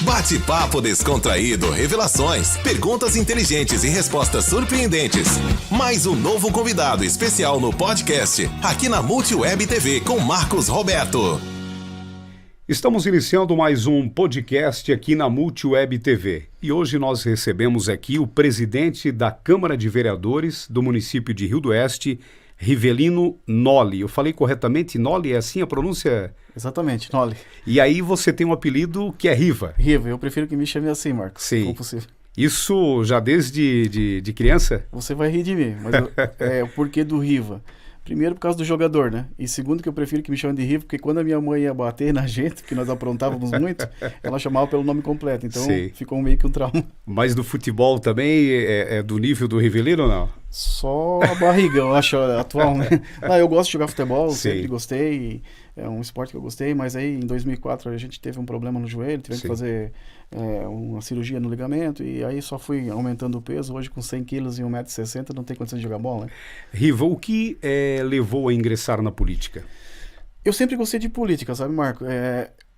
Bate-papo descontraído, revelações, perguntas inteligentes e respostas surpreendentes. Mais um novo convidado especial no podcast, aqui na Multiweb TV com Marcos Roberto. Estamos iniciando mais um podcast aqui na Multiweb TV. E hoje nós recebemos aqui o presidente da Câmara de Vereadores do município de Rio do Oeste, Rivelino Noli. Eu falei corretamente? Noli, é assim a pronúncia? Exatamente, Noli. E aí você tem um apelido que é Riva. Riva, eu prefiro que me chame assim, Marcos. Sim. Se for possível. Isso já desde de criança? Você vai rir de mim, mas o porquê do Riva. Primeiro, por causa do jogador, né? E segundo, que eu prefiro que me chamem de Riva, porque quando a minha mãe ia bater na gente, porque nós aprontávamos muito, ela chamava pelo nome completo. Então, ficou meio que um trauma. Mas do futebol também é do nível do Rivelino ou não? Só a barriga, eu acho, atual, né? Não, eu gosto de jogar futebol, Sim. sempre gostei. É um esporte que eu gostei, mas aí em 2004 a gente teve um problema no joelho, tivemos que fazer uma cirurgia no ligamento, e aí só fui aumentando o peso. Hoje com 100 quilos e 1,60 m não tem condição de jogar bola, né? Riva, o que levou a ingressar na política? Eu sempre gostei de política, sabe, Marco?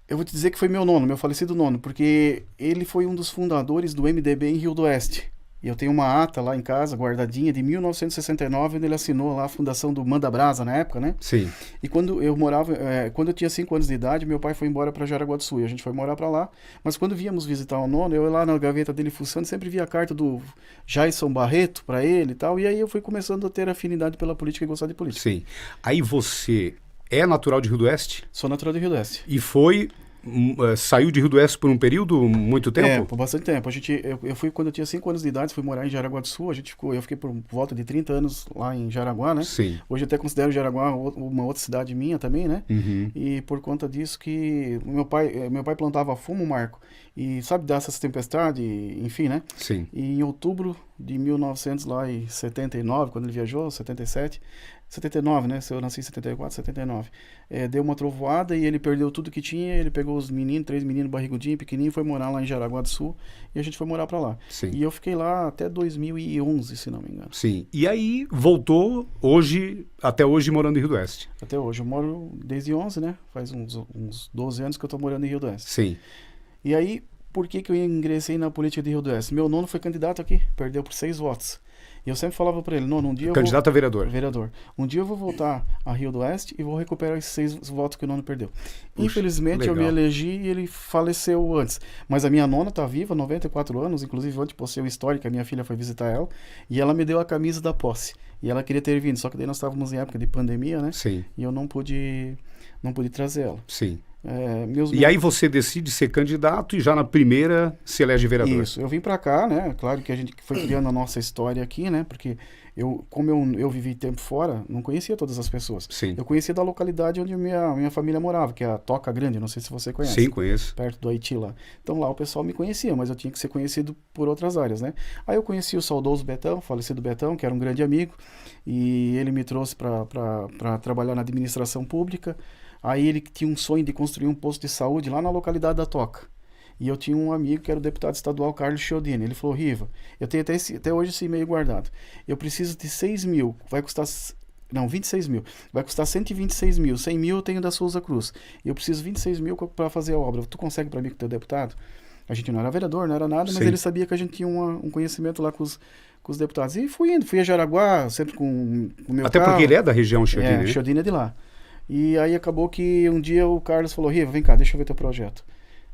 Eu vou te dizer que foi meu falecido nono, porque ele foi um dos fundadores do MDB em Rio do Oeste. E eu tenho uma ata lá em casa, guardadinha, de 1969, onde ele assinou lá a fundação do Manda Brasa na época, né? Sim. E quando eu tinha 5 anos de idade, meu pai foi embora para Jaraguá do Sul, e a gente foi morar para lá. Mas quando víamos visitar o nono, eu lá na gaveta dele fuçando, sempre via a carta do Jason Barreto para ele e tal, e aí eu fui começando a ter afinidade pela política e gostar de política. Sim. Aí você é natural de Rio do Oeste? Sou natural de Rio do Oeste. E saiu de Rio do Oeste por um período, muito tempo? Por bastante tempo. Eu fui quando eu tinha 5 anos de idade, fui morar em Jaraguá do Sul. Eu fiquei por volta de 30 anos lá em Jaraguá, né? Sim. Hoje eu até considero Jaraguá uma outra cidade minha também, né? Uhum. E por conta disso que meu pai plantava fumo, Marco, e sabe, dessas tempestades, enfim, né? Sim. E em outubro de 1979, quando ele viajou, 79, né? Eu nasci em 74, 79. Deu uma trovoada e ele perdeu tudo que tinha. Ele pegou os meninos, 3 meninos barrigudinhos, pequenininhos, foi morar lá em Jaraguá do Sul, e a gente foi morar pra lá. Sim. E eu fiquei lá até 2011, se não me engano. Sim. E aí voltou até hoje morando em Rio do Oeste? Até hoje. Eu moro desde 11, né? Faz uns 12 anos que eu tô morando em Rio do Oeste. Sim. E aí, por que eu ingressei na política de Rio do Oeste? Meu nono foi candidato aqui, perdeu por 6 votos. E eu sempre falava para ele, nono, um dia Candidato a vereador. Vereador. Um dia eu vou voltar a Rio do Oeste e vou recuperar esses 6 votos que o nono perdeu. Puxa, infelizmente, legal. eu me elegi e ele faleceu antes. Mas a minha nona tá viva, 94 anos. Inclusive, ontem postei uma história que a minha filha foi visitar ela. E ela me deu a camisa da posse. E ela queria ter vindo, só que daí nós estávamos em época de pandemia, né? Sim. E eu não pude trazer ela. Sim. E aí você decide ser candidato e já na primeira se elege vereador. Isso, eu vim pra cá, né? Claro que a gente foi criando a nossa história aqui, né? Porque como eu vivi tempo fora, não conhecia todas as pessoas. Sim. Eu conhecia da localidade onde minha família morava, que é a Toca Grande, não sei se você conhece. Sim, conheço. Perto do Haiti lá. Então lá o pessoal me conhecia, mas eu tinha que ser conhecido por outras áreas, né? Aí eu conheci o saudoso Betão, falecido Betão, que era um grande amigo, e ele me trouxe para trabalhar na administração pública. Aí ele tinha um sonho de construir um posto de saúde lá na localidade da Toca. E eu tinha um amigo que era o deputado estadual Carlos Chiodini. Ele falou, Riva, eu tenho até hoje esse e-mail guardado. Eu preciso de 6 mil, vai custar... Não, 26 mil. Vai custar 126 mil. 100 mil eu tenho da Souza Cruz. E eu preciso 26 mil para fazer a obra. Tu consegue para mim com o teu deputado? A gente não era vereador, não era nada, mas Sim. ele sabia que a gente tinha um conhecimento lá com os deputados. E fui a Jaraguá, sempre com o meu Até carro. porque ele é da região Chiodini. Chiodini é de lá. E aí acabou que um dia o Carlos falou, Riva, vem cá, deixa eu ver teu projeto.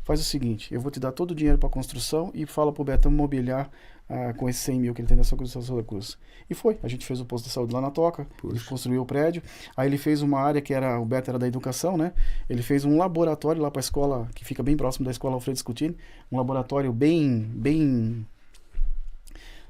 Faz o seguinte, eu vou te dar todo o dinheiro para construção e fala pro Betão mobiliar com esses 100 mil que ele tem da Souza Cruz. E foi, a gente fez o posto de saúde lá na Toca, ele construiu o prédio, aí ele fez uma área que o Beto era da educação, né? Ele fez um laboratório lá para a escola, que fica bem próximo da escola Alfredo Scutini, um laboratório bem...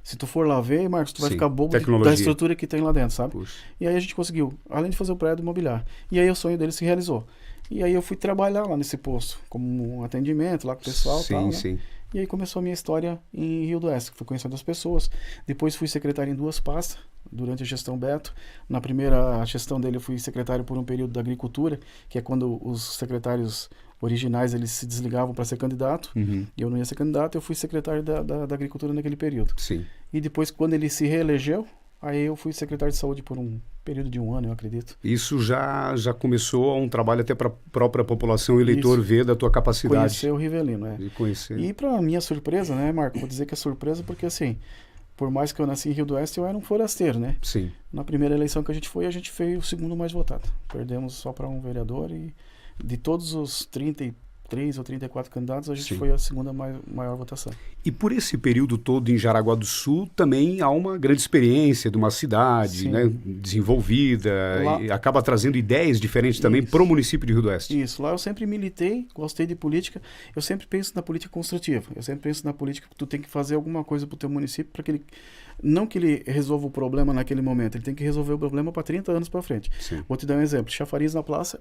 Se tu for lá ver, Marcos, tu vai ficar bobo da estrutura que tem lá dentro, sabe? Puxa. E aí a gente conseguiu, além de fazer o prédio imobiliário. E aí o sonho dele se realizou. E aí eu fui trabalhar lá nesse posto, como um atendimento lá com o pessoal e tal, né? Sim. E aí começou a minha história em Rio do Oeste, fui conhecendo as pessoas. Depois fui secretário em 2 pastas, durante a gestão Beto. Na primeira gestão dele eu fui secretário por um período da agricultura, que é quando os secretários originais eles se desligavam para ser candidato. Uhum. E eu não ia ser candidato, eu fui secretário da agricultura naquele período. Sim. E depois, quando ele se reelegeu, Aí eu fui secretário de saúde por um período de 1 ano, eu acredito. Isso já começou um trabalho até para a própria população, o eleitor Isso. ver da tua capacidade. Conhecer o Rivelino, De conhecer. E para minha surpresa, né, Marco? Vou dizer que é surpresa porque, assim, por mais que eu nasci em Rio do Oeste, eu era um forasteiro, né? Sim. Na primeira eleição que a gente fez o segundo mais votado. Perdemos só para um vereador e de todos os 33 ou 34 candidatos, a gente Sim. foi a segunda maior votação. E por esse período todo em Jaraguá do Sul, também há uma grande experiência de uma cidade, Sim. né, desenvolvida, Lá- e acaba trazendo ideias diferentes também Isso. para o município de Rio do Oeste. Isso, lá eu sempre militei, gostei de política, eu sempre penso na política construtiva, eu sempre penso na política que tu tem que fazer alguma coisa pro teu município para que ele, não que ele resolva o problema naquele momento, ele tem que resolver o problema para 30 anos para frente. Sim. Vou te dar um exemplo, chafariz na praça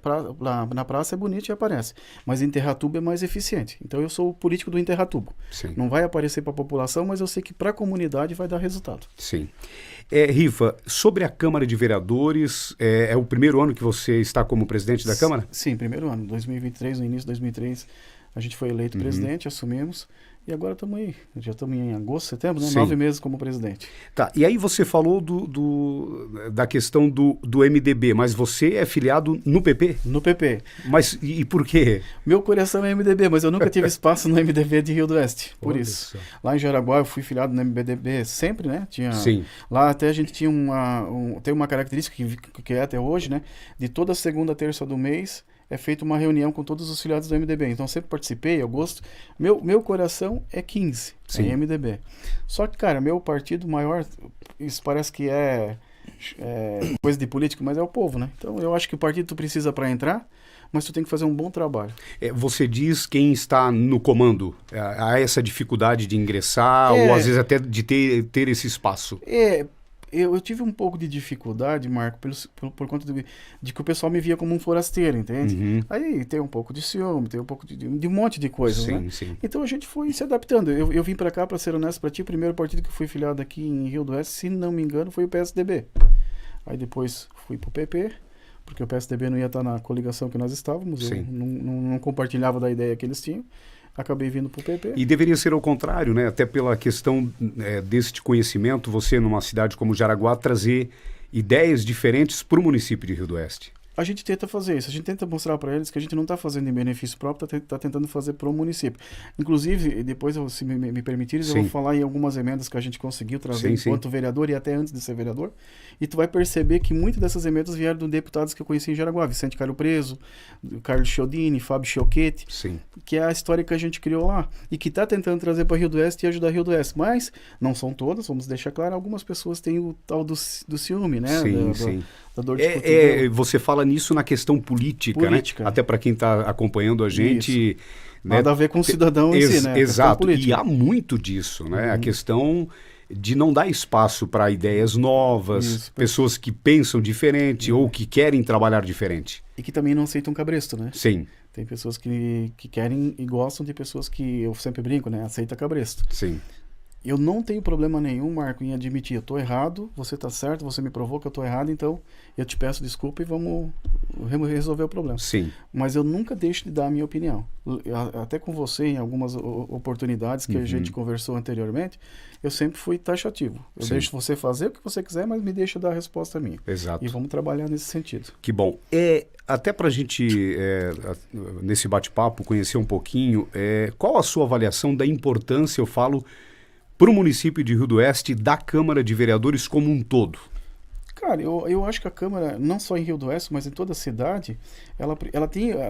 é bonito e aparece, mas enterrar tubo é mais eficiente, então eu sou o político do enterrar tubo. Sim. Não vai aparecer para a população, mas eu sei que para a comunidade vai dar resultado. Sim. Rifa, sobre a Câmara de Vereadores, é o primeiro ano que você está como presidente da Câmara? Sim, primeiro ano, 2023, no início de 2003, a gente foi eleito presidente, assumimos, e agora estamos aí, já estamos em agosto, setembro, né? Sim. 9 meses como presidente. Tá, e aí você falou da questão do MDB, mas você é filiado no PP? No PP. Mas e por quê? Meu coração é MDB, mas eu nunca tive espaço no MDB de Rio do Oeste, por Olha isso. só. Lá em Jaraguá eu fui filiado no MDB sempre, né? Sim. Lá até a gente tinha tem uma característica que é até hoje, né? De toda segunda, terça do mês é feita uma reunião com todos os filiados do MDB. Então, sempre participei, eu gosto. Meu coração é 15, Sim. é MDB. Só que, cara, meu partido maior, isso parece que é coisa de político, mas é o povo, né? Então, eu acho que o partido tu precisa para entrar, mas tu tem que fazer um bom trabalho. Você diz quem está no comando. Há essa dificuldade de ingressar, ou às vezes até de ter esse espaço. Eu tive um pouco de dificuldade, Marco, por conta de que o pessoal me via como um forasteiro, entende? Uhum. Aí tem um pouco de ciúme, tem um pouco de um monte de coisas, Sim, né? sim. Então a gente foi se adaptando. Eu vim pra cá, pra ser honesto pra ti, o primeiro partido que eu fui filiado aqui em Rio do Oeste, se não me engano, foi o PSDB. Aí depois fui pro PP, porque o PSDB não ia estar na coligação que nós estávamos, eu Sim. não compartilhava da ideia que eles tinham. Acabei vindo pro PP. E deveria ser ao contrário, né? Até pela questão deste conhecimento, você numa cidade como Jaraguá trazer ideias diferentes para o município de Rio do Oeste. A gente tenta fazer isso, a gente tenta mostrar para eles que a gente não está fazendo em benefício próprio, está tentando fazer para o município. Inclusive, depois, se me permitires, eu vou falar em algumas emendas que a gente conseguiu trazer enquanto vereador e até antes de ser vereador. E tu vai perceber que muitas dessas emendas vieram de deputados que eu conheci em Jaraguá, Vicente Carlos Preso, Carlos Chiodini, Fábio Chioquete, que é a história que a gente criou lá e que está tentando trazer para Rio do Oeste e ajudar Rio do Oeste. Mas não são todas, vamos deixar claro, algumas pessoas têm o tal do ciúme, né? Sim. Da dor de cotovelo. Você fala nisso na questão política. Né? Até para quem está acompanhando a gente. Né? Nada a ver com o cidadão em si, né? Exato. E há muito disso, né? A questão de não dar espaço para ideias novas, pessoas que pensam diferente ou que querem trabalhar diferente. E que também não aceitam cabresto, né? Sim. Tem pessoas que querem e gostam de pessoas que, eu sempre brinco, né? Aceita cabresto. Sim. Eu não tenho problema nenhum, Marco, em admitir, eu tô errado, você tá certo, você me provou que eu tô errado, então eu te peço desculpa e vamos resolver o problema. Sim. Mas eu nunca deixo de dar a minha opinião. Até com você, em algumas oportunidades que a gente conversou anteriormente, eu sempre fui taxativo. Eu deixo você fazer o que você quiser, mas me deixa dar a resposta minha. Exato. E vamos trabalhar nesse sentido. Que bom. Até para a gente, nesse bate-papo, conhecer um pouquinho, qual a sua avaliação da importância, eu falo, para o município de Rio do Oeste, da Câmara de Vereadores como um todo? Cara, eu acho que a Câmara, não só em Rio do Oeste, mas em toda a cidade, ela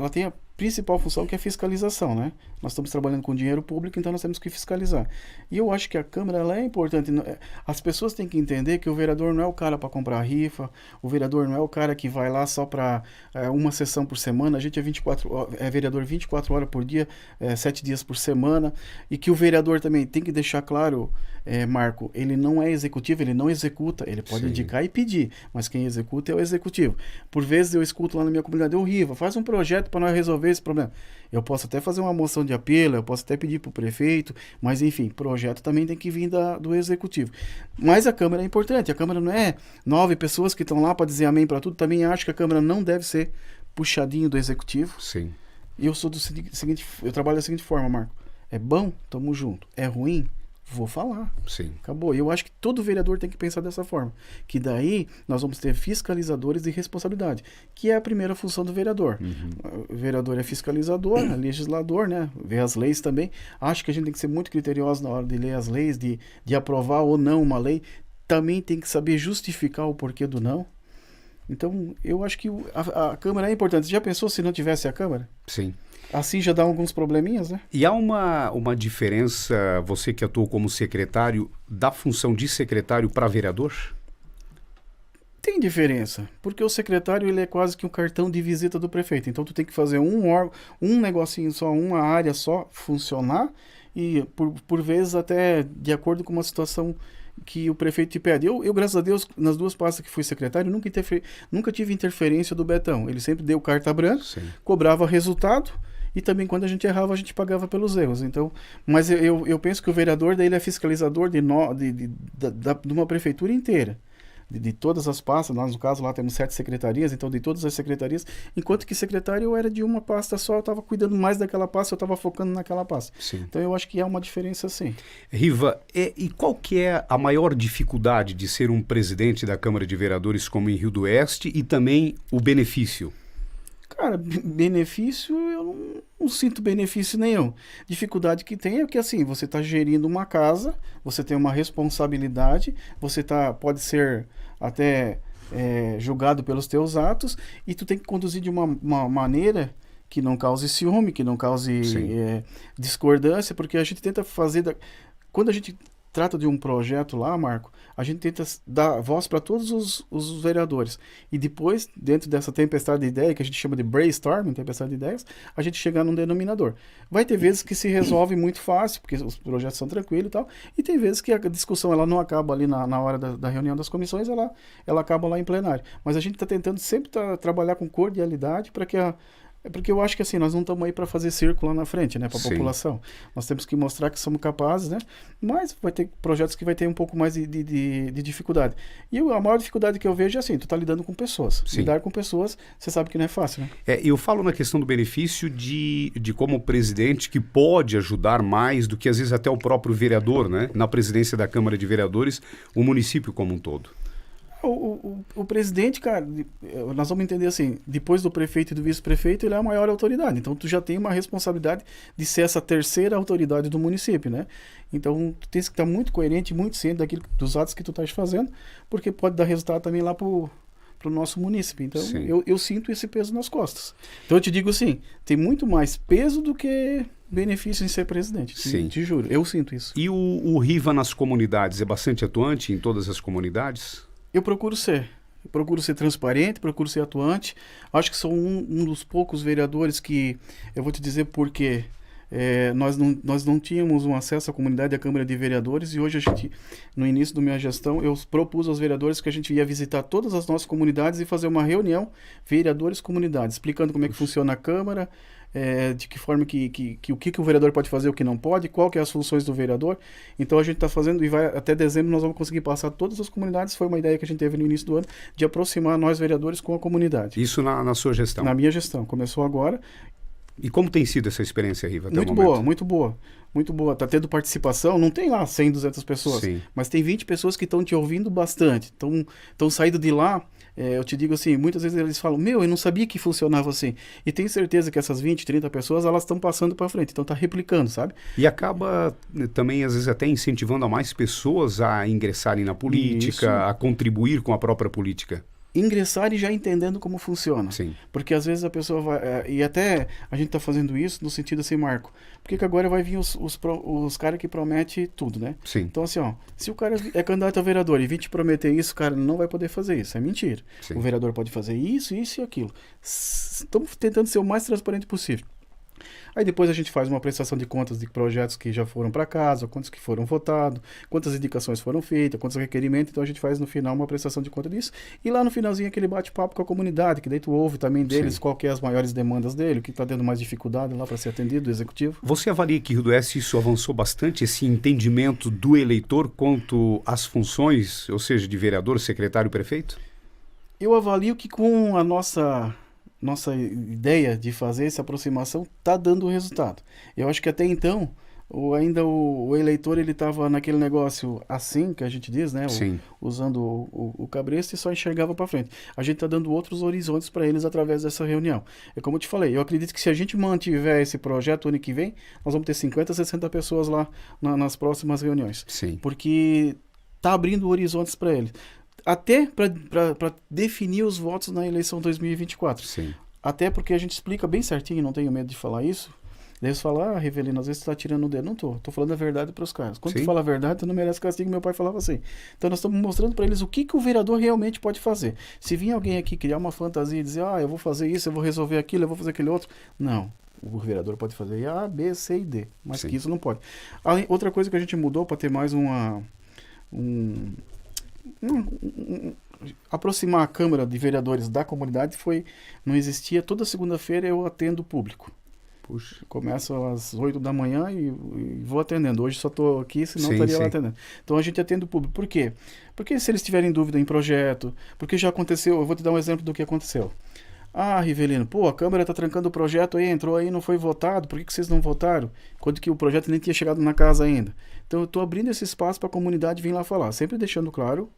tem a principal função, que é fiscalização, né? Nós estamos trabalhando com dinheiro público, então nós temos que fiscalizar. E eu acho que a Câmara, ela é importante. As pessoas têm que entender que o vereador não é o cara para comprar rifa, o vereador não é o cara que vai lá só para uma sessão por semana. A gente é vereador 24 horas por dia, 7 dias por semana. E que o vereador também tem que deixar claro, Marco, ele não é executivo, ele não executa, ele pode indicar e pedir, mas quem executa é o executivo. Por vezes eu escuto lá na minha comunidade, Riva, faz um projeto para nós resolver esse problema. Eu posso até fazer uma moção de apelo, eu posso até pedir para o prefeito, mas enfim, projeto também tem que vir do executivo. Mas a Câmara é importante, a Câmara não é 9 pessoas que estão lá para dizer amém para tudo, também acho que a Câmara não deve ser puxadinho do executivo. Sim. E eu sou eu trabalho da seguinte forma, Marco, é bom, tamo junto, é ruim, vou falar. Sim. Acabou. Eu acho que todo vereador tem que pensar dessa forma. Que daí nós vamos ter fiscalizadores de responsabilidade, que é a primeira função do vereador. O vereador é fiscalizador, é legislador, né? Vê as leis também. Acho que a gente tem que ser muito criterioso na hora de ler as leis, de aprovar ou não uma lei. Também tem que saber justificar o porquê do não. Então, eu acho que a Câmara é importante. Já pensou se não tivesse a Câmara? Sim. Assim já dá alguns probleminhas, né? E há uma diferença, você que atuou como secretário, da função de secretário para vereador? Tem diferença, porque o secretário ele é quase que um cartão de visita do prefeito. Então tu tem que fazer um negocinho só, uma área só funcionar e por vezes até de acordo com uma situação que o prefeito te pede. Eu graças a Deus, nas 2 pastas que fui secretário, nunca tive interferência do Betão. Ele sempre deu carta branca, Sim. cobrava resultado. E também quando a gente errava, a gente pagava pelos erros. Então, mas eu penso que o vereador daí ele é fiscalizador de uma prefeitura inteira. De todas as pastas, nós no caso lá temos 7 secretarias, então de todas as secretarias, enquanto que secretário eu era de uma pasta só, eu estava cuidando mais daquela pasta, eu estava focando naquela pasta. Sim. Então eu acho que há uma diferença sim. Riva, e qual que é a maior dificuldade de ser um presidente da Câmara de Vereadores como em Rio do Oeste e também o benefício? Cara, benefício, eu não sinto benefício nenhum. Dificuldade que tem é que, assim, você está gerindo uma casa, você tem uma responsabilidade, pode ser até julgado pelos teus atos, e tu tem que conduzir de uma maneira que não cause ciúme, que não cause discordância, porque a gente tenta fazer... Quando a gente trata de um projeto lá, Marco, a gente tenta dar voz para todos os vereadores. E depois, dentro dessa tempestade de ideias, que a gente chama de brainstorming, tempestade de ideias, a gente chegar num denominador. Vai ter vezes que se resolve muito fácil, porque os projetos são tranquilos e tal, e tem vezes que a discussão ela não acaba ali na hora da reunião das comissões, ela acaba lá em plenário. Mas a gente está tentando sempre trabalhar com cordialidade para que porque eu acho que assim, nós não estamos aí para fazer circo lá na frente, né, para a população. Nós temos que mostrar que somos capazes, né? Mas vai ter projetos que vai ter um pouco mais de dificuldade. E a maior dificuldade que eu vejo é assim, tu tá lidando com pessoas. Sim. Lidar com pessoas, você sabe que não é fácil, né? Eu falo na questão do benefício de como presidente que pode ajudar mais do que às vezes até o próprio vereador, né? Na presidência da Câmara de Vereadores, o município como um todo. O presidente, cara, nós vamos entender assim, depois do prefeito e do vice-prefeito, ele é a maior autoridade. Então, tu já tem uma responsabilidade de ser essa terceira autoridade do município, né? Então, tu tens que estar muito coerente, muito ciente dos atos que tu estás fazendo, porque pode dar resultado também lá pro nosso município. Então, eu sinto esse peso nas costas. Então, eu te digo assim, tem muito mais peso do que benefício em ser presidente. Sim. Te juro, eu sinto isso. E o Riva nas comunidades é bastante atuante em todas as comunidades? Eu procuro ser. Eu procuro ser transparente, procuro ser atuante. Acho que sou um dos poucos vereadores que... Eu vou te dizer por quê. Nós não tínhamos um acesso à comunidade da Câmara de Vereadores e hoje a gente, no início da minha gestão, eu propus aos vereadores que a gente ia visitar todas as nossas comunidades e fazer uma reunião vereadores-comunidades, explicando como é que funciona a Câmara, de que forma o que o vereador pode fazer, o que não pode, qual que é as funções do vereador. Então a gente está fazendo e vai até dezembro nós vamos conseguir passar todas as comunidades. Foi uma ideia que a gente teve no início do ano de aproximar nós vereadores com a comunidade. Isso na sua gestão? Na minha gestão. Começou agora. E como tem sido essa experiência, Riva, até muito o momento? Boa, muito boa. Muito boa. Tá tendo participação, não tem lá 100, 200 pessoas, Sim. mas tem 20 pessoas que estão te ouvindo bastante. Estão saindo de lá, eu te digo assim, muitas vezes eles falam, eu não sabia que funcionava assim. E tenho certeza que essas 20, 30 pessoas, elas estão passando para frente, então tá replicando, sabe? E acaba também, às vezes, até incentivando a mais pessoas a ingressarem na política, Isso. a contribuir com a própria política. Ingressar e já entendendo como funciona. Sim. Porque às vezes a pessoa vai... E até a gente está fazendo isso no sentido assim, Marco, porque que agora vai vir os caras que prometem tudo, né? Sim. Então assim, ó, se o cara é candidato a vereador e vir te prometer isso, o cara não vai poder fazer isso, é mentira. Sim. O vereador pode fazer isso, isso e aquilo. Estamos tentando ser o mais transparente possível. Aí depois a gente faz uma prestação de contas de projetos que já foram para casa, quantos que foram votados, quantas indicações foram feitas, quantos requerimentos. Então a gente faz no final uma prestação de conta disso. E lá no finalzinho aquele bate-papo com a comunidade, que daí tu ouve também deles, qual que é as maiores demandas dele, o que está tendo mais dificuldade lá para ser atendido do executivo. Você avalia que Rio do Oeste isso avançou bastante, esse entendimento do eleitor quanto às funções, ou seja, de vereador, secretário, prefeito? Eu avalio que com a nossa ideia de fazer essa aproximação está dando resultado. Eu acho que até então ainda o eleitor, ele estava naquele negócio assim, que a gente diz, né? Sim. Usando o cabresto e só enxergava para frente. A gente está dando outros horizontes para eles através dessa reunião. É como eu te falei, eu acredito que se a gente mantiver esse projeto ano que vem, nós vamos ter 50, 60 pessoas lá nas próximas reuniões. Sim. Porque está abrindo horizontes para eles. Até para definir os votos na eleição 2024. Sim. Até porque a gente explica bem certinho, não tenho medo de falar isso. Daí você fala, Rivelino, às vezes você tá tirando o dedo. Não tô falando a verdade para os caras. Quando Sim. tu fala a verdade, tu não merece castigo, meu pai falava assim. Então nós estamos mostrando para eles o que o vereador realmente pode fazer. Se vir alguém aqui criar uma fantasia e dizer, eu vou fazer isso, eu vou resolver aquilo, eu vou fazer aquele outro. Não. O vereador pode fazer A, B, C e D. Mas Sim. que isso não pode. Outra coisa que a gente mudou para ter mais aproximar a Câmara de Vereadores da comunidade não existia, toda segunda-feira eu atendo o público. Puxa. Começo às 8 da manhã e vou atendendo. Hoje só estou aqui, senão Sim, estaria lá sim. atendendo. Então a gente atende o público. Por quê? Porque se eles tiverem dúvida em projeto, porque já aconteceu, eu vou te dar um exemplo do que aconteceu. Rivelino, a Câmara está trancando o projeto aí, entrou aí, não foi votado, por que vocês não votaram? Quando que o projeto nem tinha chegado na casa ainda. Então eu estou abrindo esse espaço para a comunidade vir lá falar, sempre deixando claro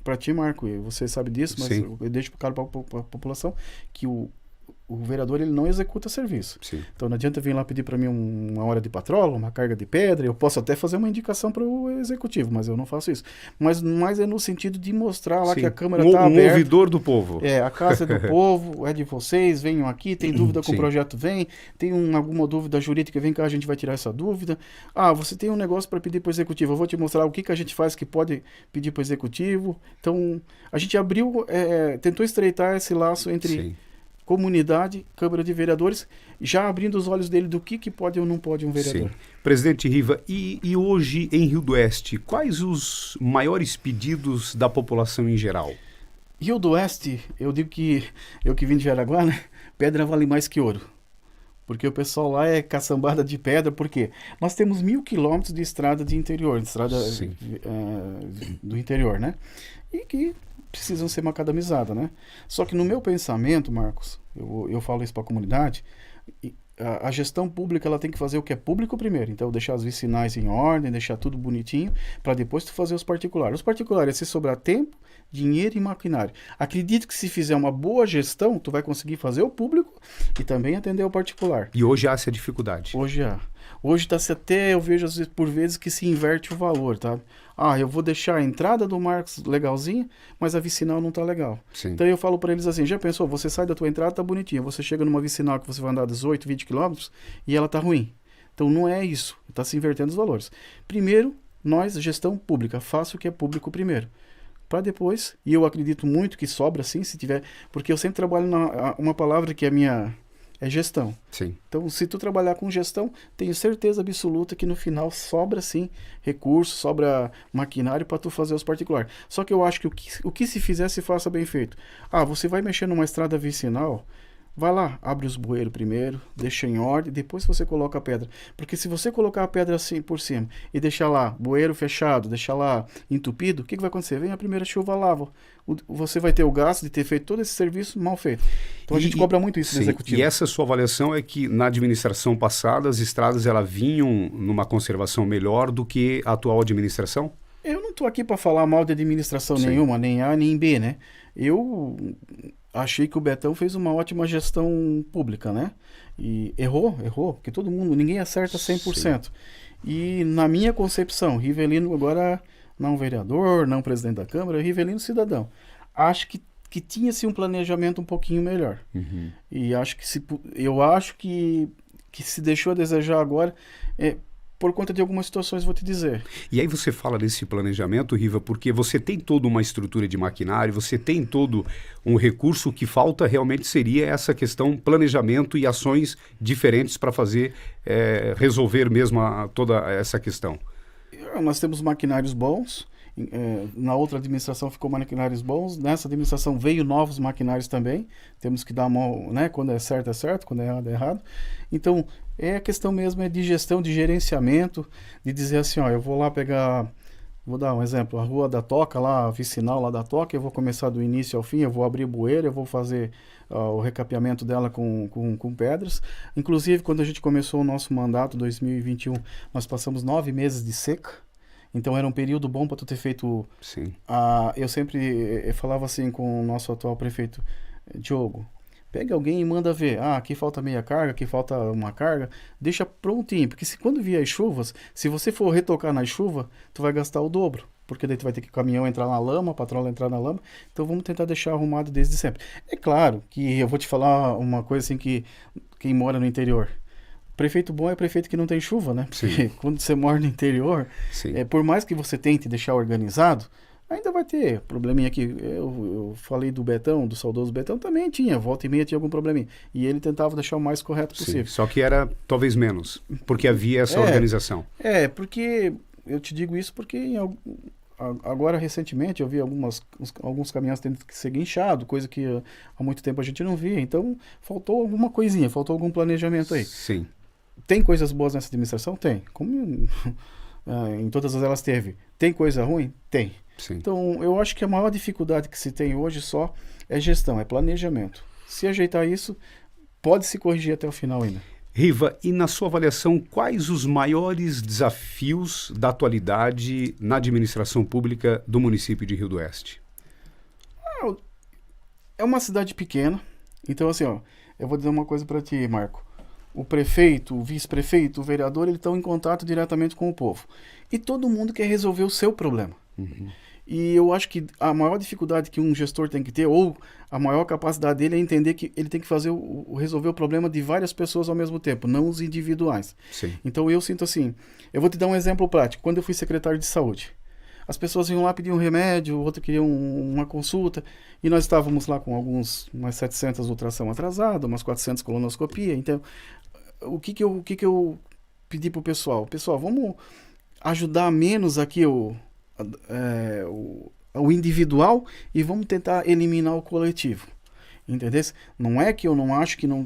para ti, Marco, e você sabe disso, mas Sim. eu deixo claro para a população que o vereador ele não executa serviço. Sim. Então não adianta vir lá pedir para mim uma hora de patrola, uma carga de pedra, eu posso até fazer uma indicação para o executivo, mas eu não faço isso. Mas é no sentido de mostrar lá Sim. que a Câmara está aberta. Um ouvidor do povo. A casa é do povo, é de vocês, venham aqui, tem dúvida com Sim. o projeto, vem, tem alguma dúvida jurídica, vem cá, a gente vai tirar essa dúvida. Você tem um negócio para pedir para o executivo, eu vou te mostrar o que a gente faz que pode pedir para o executivo. Então, a gente abriu, tentou estreitar esse laço entre Sim. comunidade, Câmara de Vereadores, já abrindo os olhos dele do que pode ou não pode um vereador. Sim. Presidente Riva, e hoje em Rio do Oeste, quais os maiores pedidos da população em geral? Rio do Oeste, eu digo que, eu que vim de Jaraguá, né? Pedra vale mais que ouro. Porque o pessoal lá é caçambada de pedra, porque nós temos 1.000 quilômetros de estrada de interior, de estrada do interior, né? E que precisam ser macadamizadas, né? Só que no meu pensamento, Marcos, eu falo isso para a comunidade, a gestão pública ela tem que fazer o que é público primeiro. Então, deixar os vicinais em ordem, deixar tudo bonitinho, para depois tu fazer os particulares. Os particulares, se sobrar tempo, dinheiro e maquinário. Acredito que se fizer uma boa gestão, tu vai conseguir fazer o público e também atender o particular. E hoje há essa dificuldade. Hoje há. Hoje está-se até, eu vejo às vezes, por vezes que se inverte o valor, tá? Eu vou deixar a entrada do Marcos legalzinha, mas a vicinal não tá legal. Sim. Então eu falo para eles assim, já pensou, você sai da tua entrada, tá bonitinha, você chega numa vicinal que você vai andar 18, 20 quilômetros e ela tá ruim. Então não é isso, tá se invertendo os valores. Primeiro, nós, gestão pública, faça o que é público primeiro. Para depois, e eu acredito muito que sobra sim, se tiver, porque eu sempre trabalho uma palavra que é minha... é gestão. Sim. Então, se tu trabalhar com gestão, tenho certeza absoluta que no final sobra sim recurso, sobra maquinário para tu fazer os particulares. Só que eu acho que o que se fizer, se faça bem feito. Você vai mexer numa estrada vicinal, vai lá, abre os bueiros primeiro, deixa em ordem, depois você coloca a pedra. Porque se você colocar a pedra assim por cima e deixar lá bueiro fechado, deixar lá entupido, o que vai acontecer? Vem a primeira chuva, lava. Você vai ter o gasto de ter feito todo esse serviço mal feito. Então a gente cobra muito isso no executivo. E essa sua avaliação é que na administração passada as estradas elas vinham numa conservação melhor do que a atual administração? Eu não estou aqui para falar mal de administração nenhuma, nem A nem B, né? Eu achei que o Betão fez uma ótima gestão pública, né? E errou, porque ninguém acerta 100%. Sim. E na minha concepção, Rivelino agora não vereador, não presidente da Câmara, Rivelino cidadão. Acho que tinha-se um planejamento um pouquinho melhor. Uhum. E eu acho que se deixou a desejar agora, por conta de algumas situações, vou te dizer. E aí você fala desse planejamento, Riva, porque você tem toda uma estrutura de maquinário, você tem todo um recurso, que falta realmente seria essa questão planejamento e ações diferentes para fazer, resolver mesmo toda essa questão. Nós temos maquinários bons, na outra administração ficou maquinários bons, nessa administração veio novos maquinários também, temos que dar a mão, né? Quando é certo, quando é errado, é errado. Então, a questão mesmo de gestão, de gerenciamento, de dizer assim, eu vou lá pegar, vou dar um exemplo, a Rua da Toca, lá, a vicinal lá da Toca, eu vou começar do início ao fim, eu vou abrir bueiro, eu vou fazer o recapeamento dela com pedras. Inclusive, quando a gente começou o nosso mandato, 2021, nós passamos 9 meses de seca. Então era um período bom para tu ter feito... Sim. Eu sempre falava assim com o nosso atual prefeito, Diogo, pega alguém e manda ver. Aqui falta meia carga, aqui falta uma carga. Deixa prontinho, porque quando vier as chuvas, se você for retocar na chuva, tu vai gastar o dobro. Porque daí tu vai ter que o caminhão entrar na lama, a patrola entrar na lama. Então vamos tentar deixar arrumado desde sempre. É claro que eu vou te falar uma coisa assim que quem mora no interior... Prefeito bom é prefeito que não tem chuva, né? Porque Sim. quando você mora no interior, por mais que você tente deixar organizado, ainda vai ter probleminha aqui. Eu falei do Betão, do saudoso Betão, também tinha. Volta e meia tinha algum probleminha. E ele tentava deixar o mais correto possível. Só que era talvez menos, porque havia essa organização. Porque eu te digo isso porque agora, recentemente, eu vi alguns caminhões tendo que ser guinchado, coisa que há muito tempo a gente não via. Então, faltou alguma coisinha, faltou algum planejamento aí. Sim. Tem coisas boas nessa administração? Tem. Como em todas elas teve. Tem coisa ruim? Tem. Sim. Então, eu acho que a maior dificuldade que se tem hoje só é gestão, é planejamento. Se ajeitar isso, pode se corrigir até o final ainda. Riva, e na sua avaliação, quais os maiores desafios da atualidade na administração pública do município de Rio do Oeste? É uma cidade pequena, então assim, eu vou dizer uma coisa para ti, Marco. O prefeito, o vice-prefeito, o vereador, eles estão em contato diretamente com o povo. E todo mundo quer resolver o seu problema. Uhum. E eu acho que a maior dificuldade que um gestor tem que ter, ou a maior capacidade dele, é entender que ele tem que resolver o problema de várias pessoas ao mesmo tempo, não os individuais. Sim. Então eu sinto assim, eu vou te dar um exemplo prático. Quando eu fui secretário de saúde, as pessoas iam lá pedir um remédio, outro queria uma consulta, e nós estávamos lá com umas 700 ultrassom atrasadas, umas 400 colonoscopia. Então, o que eu pedi pro pessoal? Pessoal, vamos ajudar menos aqui o individual e vamos tentar eliminar o coletivo. Entendeu? Não é que eu não acho que não...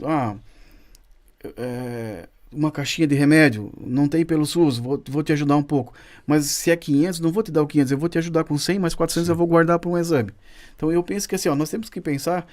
uma caixinha de remédio, não tem pelo SUS, vou te ajudar um pouco. Mas se é 500, não vou te dar o 500, eu vou te ajudar com 100, mas 400 eu vou guardar para um exame. Então eu penso que assim, nós temos que pensar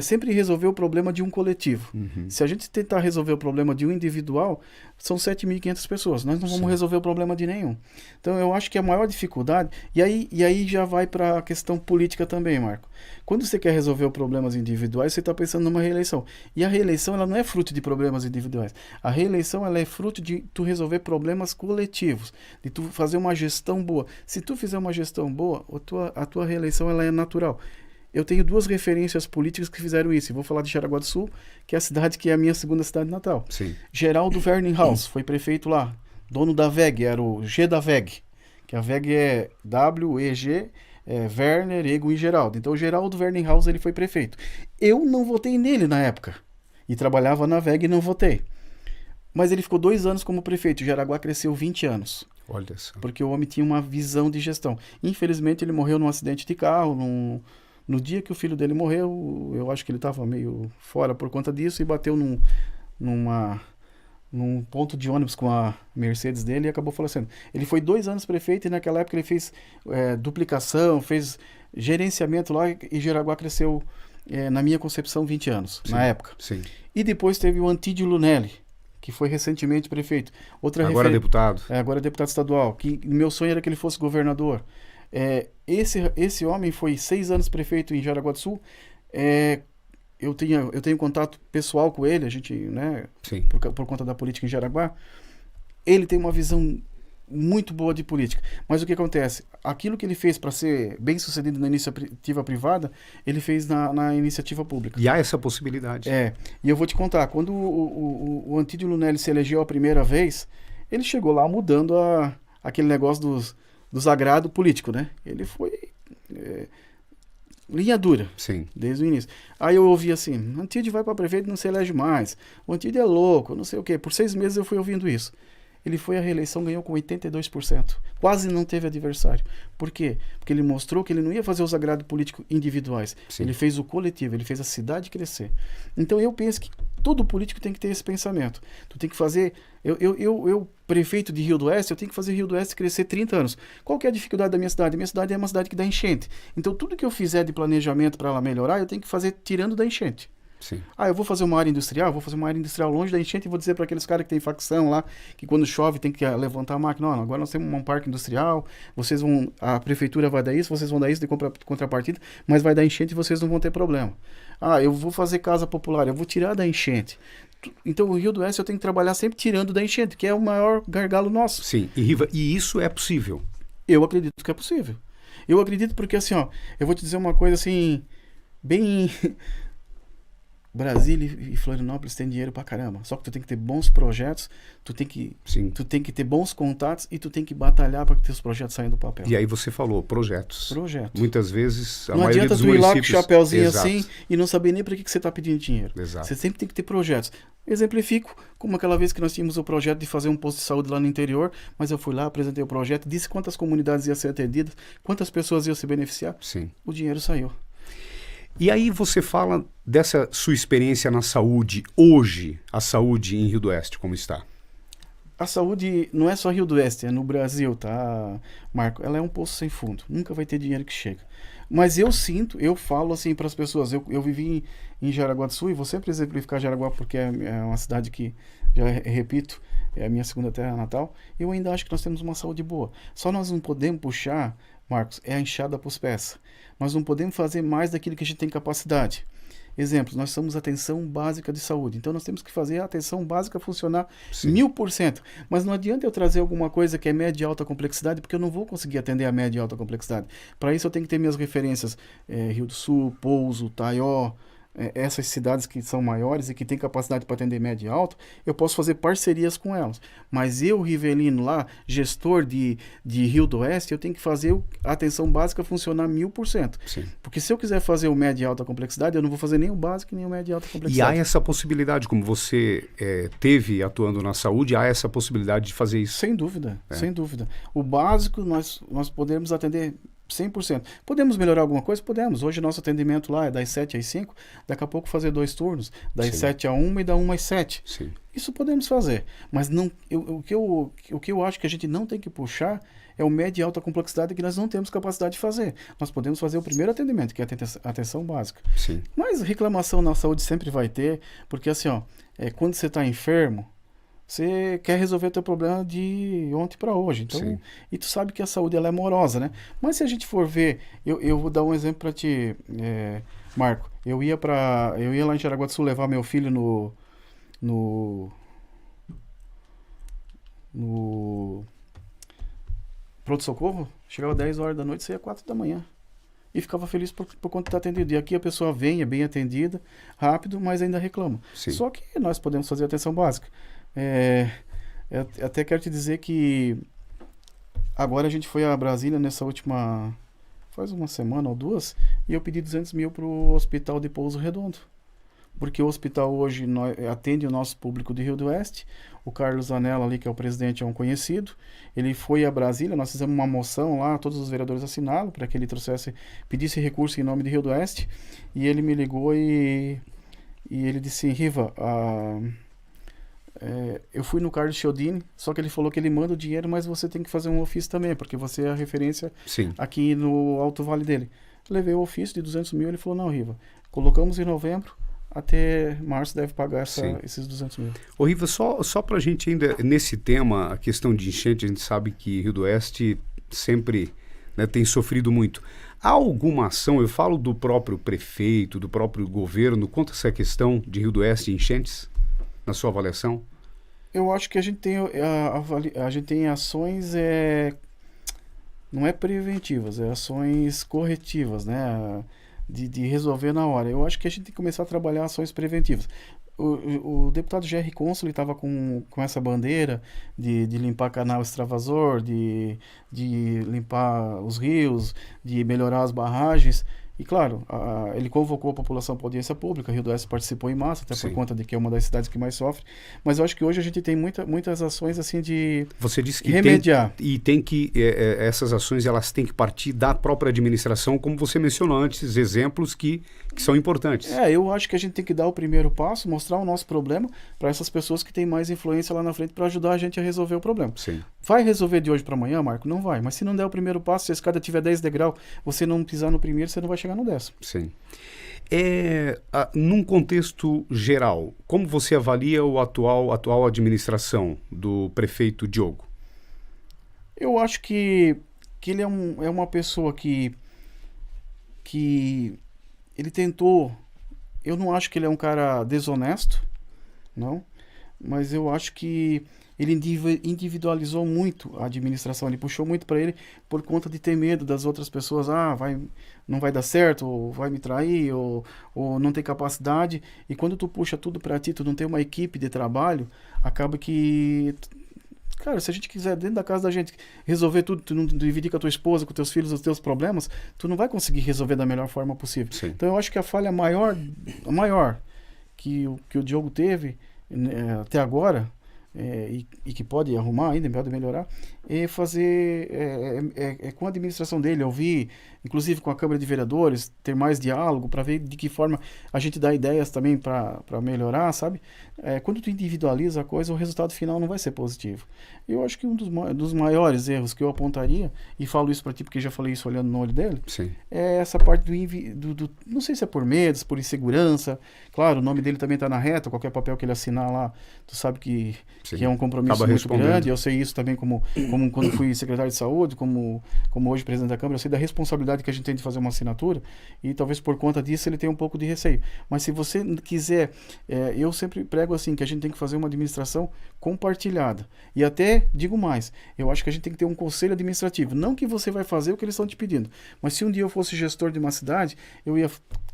sempre resolver o problema de um coletivo. Uhum. Se a gente tentar resolver o problema de um individual, são 7.500 pessoas. Nós não vamos resolver o problema de nenhum. Então eu acho que a maior dificuldade... E aí já vai para a questão política também, Marco. Quando você quer resolver problemas individuais, você está pensando numa reeleição. E a reeleição ela não é fruto de problemas individuais. A reeleição ela é fruto de tu resolver problemas coletivos, de tu fazer uma gestão boa. Se tu fizer uma gestão boa, a tua reeleição ela é natural. Eu tenho 2 referências políticas que fizeram isso. Eu vou falar de Jaraguá do Sul, que é a cidade que é a minha segunda cidade natal. Sim. Geraldo Werninghaus foi prefeito lá, dono da VEG, era o G da VEG, que a VEG é W-E-G, Werner, Ego e Geraldo. Então o Geraldo Werninghaus ele foi prefeito. Eu não votei nele na época, e trabalhava na VEG e não votei. Mas ele ficou 2 anos como prefeito, Jaraguá cresceu 20 anos. Olha só. Porque o homem tinha uma visão de gestão. Infelizmente ele morreu num acidente de carro, no dia que o filho dele morreu, eu acho que ele estava meio fora por conta disso e bateu num ponto de ônibus com a Mercedes dele e acabou falecendo. Ele foi 2 anos prefeito e naquela época ele fez duplicação, fez gerenciamento lá e Jaraguá cresceu, na minha concepção, 20 anos, Sim, na época. Sim. E depois teve o Antídio Lunelli, que foi recentemente prefeito. Agora deputado. Agora deputado estadual, que meu sonho era que ele fosse governador. Esse homem foi 6 anos prefeito em Jaraguá do Sul. Eu tenho contato pessoal com ele, a gente, né, por conta da política em Jaraguá. Ele tem uma visão muito boa de política. Mas o que acontece? Aquilo que ele fez para ser bem sucedido na iniciativa privada, ele fez na iniciativa pública. E há essa possibilidade. E eu vou te contar, quando o Antídio Lunelli se elegeu a primeira vez, ele chegou lá mudando aquele negócio dos agrados políticos, né? Ele foi linha dura, Sim. Desde o início. Aí eu ouvi assim, Antídio vai para prefeito e não se elege mais, o Antídio é louco, não sei o quê. Por 6 meses eu fui ouvindo isso. Ele foi à reeleição, ganhou com 82%. Quase não teve adversário. Por quê? Porque ele mostrou que ele não ia fazer os agrados políticos individuais. Sim. Ele fez o coletivo, ele fez a cidade crescer. Então eu penso que todo político tem que ter esse pensamento. Tu tem que fazer... Eu prefeito de Rio do Oeste, eu tenho que fazer Rio do Oeste crescer 30 anos. Qual que é a dificuldade da minha cidade? Minha cidade é uma cidade que dá enchente. Então tudo que eu fizer de planejamento para ela melhorar, eu tenho que fazer tirando da enchente. Sim. Eu vou fazer uma área industrial, longe da enchente e vou dizer para aqueles caras que tem facção lá, que quando chove tem que levantar a máquina. Não, agora nós temos um parque industrial, a prefeitura vai dar isso, vocês vão dar isso de contrapartida, mas vai dar enchente e vocês não vão ter problema. Eu vou fazer casa popular, eu vou tirar da enchente. Então o Rio do Oeste eu tenho que trabalhar sempre tirando da enchente, que é o maior gargalo nosso. Sim, e Riva, e isso é possível? Eu acredito que é possível. Eu acredito porque assim, eu vou te dizer uma coisa assim, bem... Brasília e Florianópolis tem dinheiro pra caramba. Só que tu tem que ter bons projetos, tu tem que ter bons contatos e tu tem que batalhar para que teus projetos saiam do papel. E aí você falou, projetos. Projetos. Muitas vezes, não adianta tu ir lá com o chapéuzinho assim e não saber nem para que você está pedindo dinheiro. Exato. Você sempre tem que ter projetos. Exemplifico, como aquela vez que nós tínhamos o projeto de fazer um posto de saúde lá no interior, mas eu fui lá, apresentei o projeto, disse quantas comunidades iam ser atendidas, quantas pessoas iam se beneficiar. Sim. O dinheiro saiu. E aí você fala dessa sua experiência na saúde, hoje, a saúde em Rio do Oeste, como está? A saúde não é só Rio do Oeste, é no Brasil, tá, Marco? Ela é um poço sem fundo, nunca vai ter dinheiro que chega. Mas eu falo assim para as pessoas, eu vivi em Jaraguá do Sul, e vou sempre exemplificar Jaraguá porque é uma cidade que, já repito, é a minha segunda terra natal. Eu ainda acho que nós temos uma saúde boa. Só nós não podemos puxar, Marcos, é a enxada para os pés. Nós não podemos fazer mais daquilo que a gente tem capacidade. Exemplos, nós somos atenção básica de saúde. Então nós temos que fazer a atenção básica funcionar 1000%. Mas não adianta eu trazer alguma coisa que é média e alta complexidade, porque eu não vou conseguir atender a média e alta complexidade. Para isso eu tenho que ter minhas referências. Rio do Sul, Pouso, Taió, essas cidades que são maiores e que têm capacidade para atender média e alta, eu posso fazer parcerias com elas. Mas eu, Rivelino, lá, gestor de Rio do Oeste, eu tenho que fazer a atenção básica funcionar 1000%. Sim. Porque se eu quiser fazer o média e alta complexidade, eu não vou fazer nem o básico nem o média e alta complexidade. E há essa possibilidade, como você teve atuando na saúde, há essa possibilidade de fazer isso? Sem dúvida, sem dúvida. O básico nós podemos atender 100%. Podemos melhorar alguma coisa? Podemos. Hoje nosso atendimento lá é das 7 às 5, daqui a pouco fazer 2 turnos, das 7 a 1 e da 1 às 7. Sim. Isso podemos fazer. Mas não, o que eu acho que a gente não tem que puxar é o média e alta complexidade que nós não temos capacidade de fazer. Nós podemos fazer o primeiro atendimento, que é a atenção básica. Sim. Mas reclamação na saúde sempre vai ter, porque assim, quando você está enfermo, você quer resolver o teu problema de ontem para hoje. Então, e tu sabe que a saúde ela é morosa, né? Mas se a gente for ver, eu vou dar um exemplo para ti, Marco. Eu ia lá em Jaraguá do Sul levar meu filho no pronto-socorro, chegava 10 horas da noite, saía 4 da manhã. E ficava feliz por conta de estar atendido. E aqui a pessoa vem, é bem atendida, rápido, mas ainda reclama. Sim. Só que nós podemos fazer atenção básica. Até quero te dizer que agora a gente foi a Brasília faz uma semana ou duas, e eu pedi 200 mil para o hospital de Pouso Redondo. Porque o hospital hoje atende o nosso público de Rio do Oeste. O Carlos Anella ali, que é o presidente, é um conhecido. Ele foi a Brasília, nós fizemos uma moção lá, todos os vereadores assinaram para que ele pedisse recurso em nome de Rio do Oeste. E ele me ligou e ele disse: Riva, eu fui no Carlos Chiodini, só que ele falou que ele manda o dinheiro, mas você tem que fazer um ofício também, porque você é a referência aqui no Alto Vale dele. Levei o ofício de 200 mil, ele falou: não, Riva, colocamos em novembro, até março deve pagar esses 200 mil. Ô Riva, só para a gente ainda, nesse tema, a questão de enchente, a gente sabe que Rio do Oeste sempre tem sofrido muito. Há alguma ação, eu falo do próprio prefeito, do próprio governo, quanto a essa questão de Rio do Oeste e enchentes, na sua avaliação? Eu acho que a gente tem ações, não é preventivas, é ações corretivas, né? De resolver na hora. Eu acho que a gente tem que começar a trabalhar ações preventivas. O deputado Jerry Consul estava com essa bandeira de limpar canal extravasor, de limpar os rios, de melhorar as barragens. E claro, ele convocou a população para audiência pública, Rio do Oeste participou em massa, até por conta de que é uma das cidades que mais sofre. Mas eu acho que hoje a gente tem muitas ações assim de Você disse que remediar. Tem que essas ações elas têm que partir da própria administração, como você mencionou antes, exemplos que são importantes. Eu acho que a gente tem que dar o primeiro passo, mostrar o nosso problema para essas pessoas que têm mais influência lá na frente para ajudar a gente a resolver o problema. Sim. Vai resolver de hoje para amanhã, Marco? Não vai. Mas se não der o primeiro passo, se a escada tiver 10 degraus, você não pisar no primeiro, você não vai chegar no 10º. Sim. Num contexto geral, como você avalia a atual administração do prefeito Diogo? Eu acho que ele é uma pessoa que ele tentou. Eu não acho que ele é um cara desonesto, não, mas eu acho que ele individualizou muito a administração, ele puxou muito para ele por conta de ter medo das outras pessoas, não vai dar certo, ou vai me trair, ou não tem capacidade, e quando tu puxa tudo para ti, tu não tem uma equipe de trabalho, acaba que... Cara, se a gente quiser dentro da casa da gente resolver tudo, tu não dividir com a tua esposa, com teus filhos, os teus problemas, tu não vai conseguir resolver da melhor forma possível. Sim. Então eu acho que a falha maior que o Diogo teve até agora, e que pode arrumar ainda, pode melhorar, é fazer com a administração dele, ouvir, inclusive com a Câmara de Vereadores, ter mais diálogo para ver de que forma a gente dá ideias também para melhorar, sabe? Quando tu individualiza a coisa, o resultado final não vai ser positivo. Eu acho que um dos maiores erros que eu apontaria, e falo isso para ti porque já falei isso olhando no olho dele, Sim. é essa parte do não sei se é por medo, se por insegurança. Claro, o nome dele também está na reta, qualquer papel que ele assinar lá, tu sabe que é um compromisso muito grande. Eu sei isso também como quando fui secretário de saúde, como hoje presidente da Câmara, eu sei da responsabilidade que a gente tem de fazer uma assinatura, e talvez por conta disso ele tenha um pouco de receio. Mas se você quiser, eu sempre prego assim, que a gente tem que fazer uma administração compartilhada. E até, digo mais, eu acho que a gente tem que ter um conselho administrativo. Não que você vai fazer o que eles estão te pedindo, mas se um dia eu fosse gestor de uma cidade,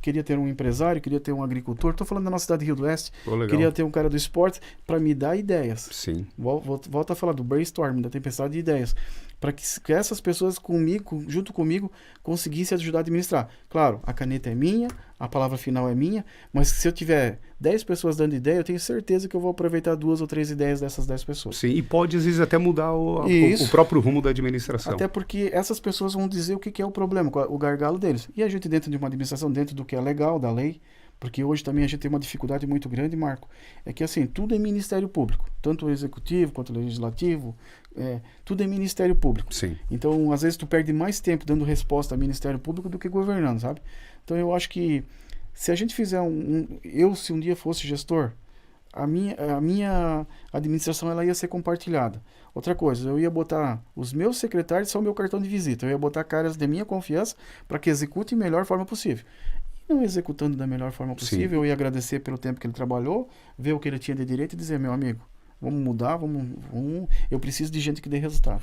queria ter um empresário, queria ter um agricultor, estou falando da nossa cidade de Rio do Oeste, queria ter um cara do esporte para me dar ideias. Sim. Volto a falar do brainstorming, da tempestade de ideias, para que essas pessoas junto comigo, conseguissem ajudar a administrar. Claro, a caneta é minha, a palavra final é minha, mas se eu tiver 10 pessoas dando ideia, eu tenho certeza que eu vou aproveitar 2 ou 3 ideias dessas 10 pessoas. Sim, e pode às vezes até mudar o próprio rumo da administração. Até porque essas pessoas vão dizer o que é o problema, o gargalo deles. E a gente dentro de uma administração, dentro do que é legal, da lei, porque hoje também a gente tem uma dificuldade muito grande, Marco, é que assim, tudo é Ministério Público, tanto o Executivo quanto o Legislativo, tudo é Ministério Público. Sim. Então, às vezes tu perde mais tempo dando resposta a Ministério Público do que governando, sabe? Então eu acho que se a gente fizer se um dia fosse gestor, a minha administração ela ia ser compartilhada. Outra coisa, eu ia botar os meus secretários, são meu cartão de visita, eu ia botar caras de minha confiança para que executem da melhor forma possível. Não executando da melhor forma possível, eu ia agradecer pelo tempo que ele trabalhou, ver o que ele tinha de direito e dizer, meu amigo, vamos mudar, eu preciso de gente que dê resultado.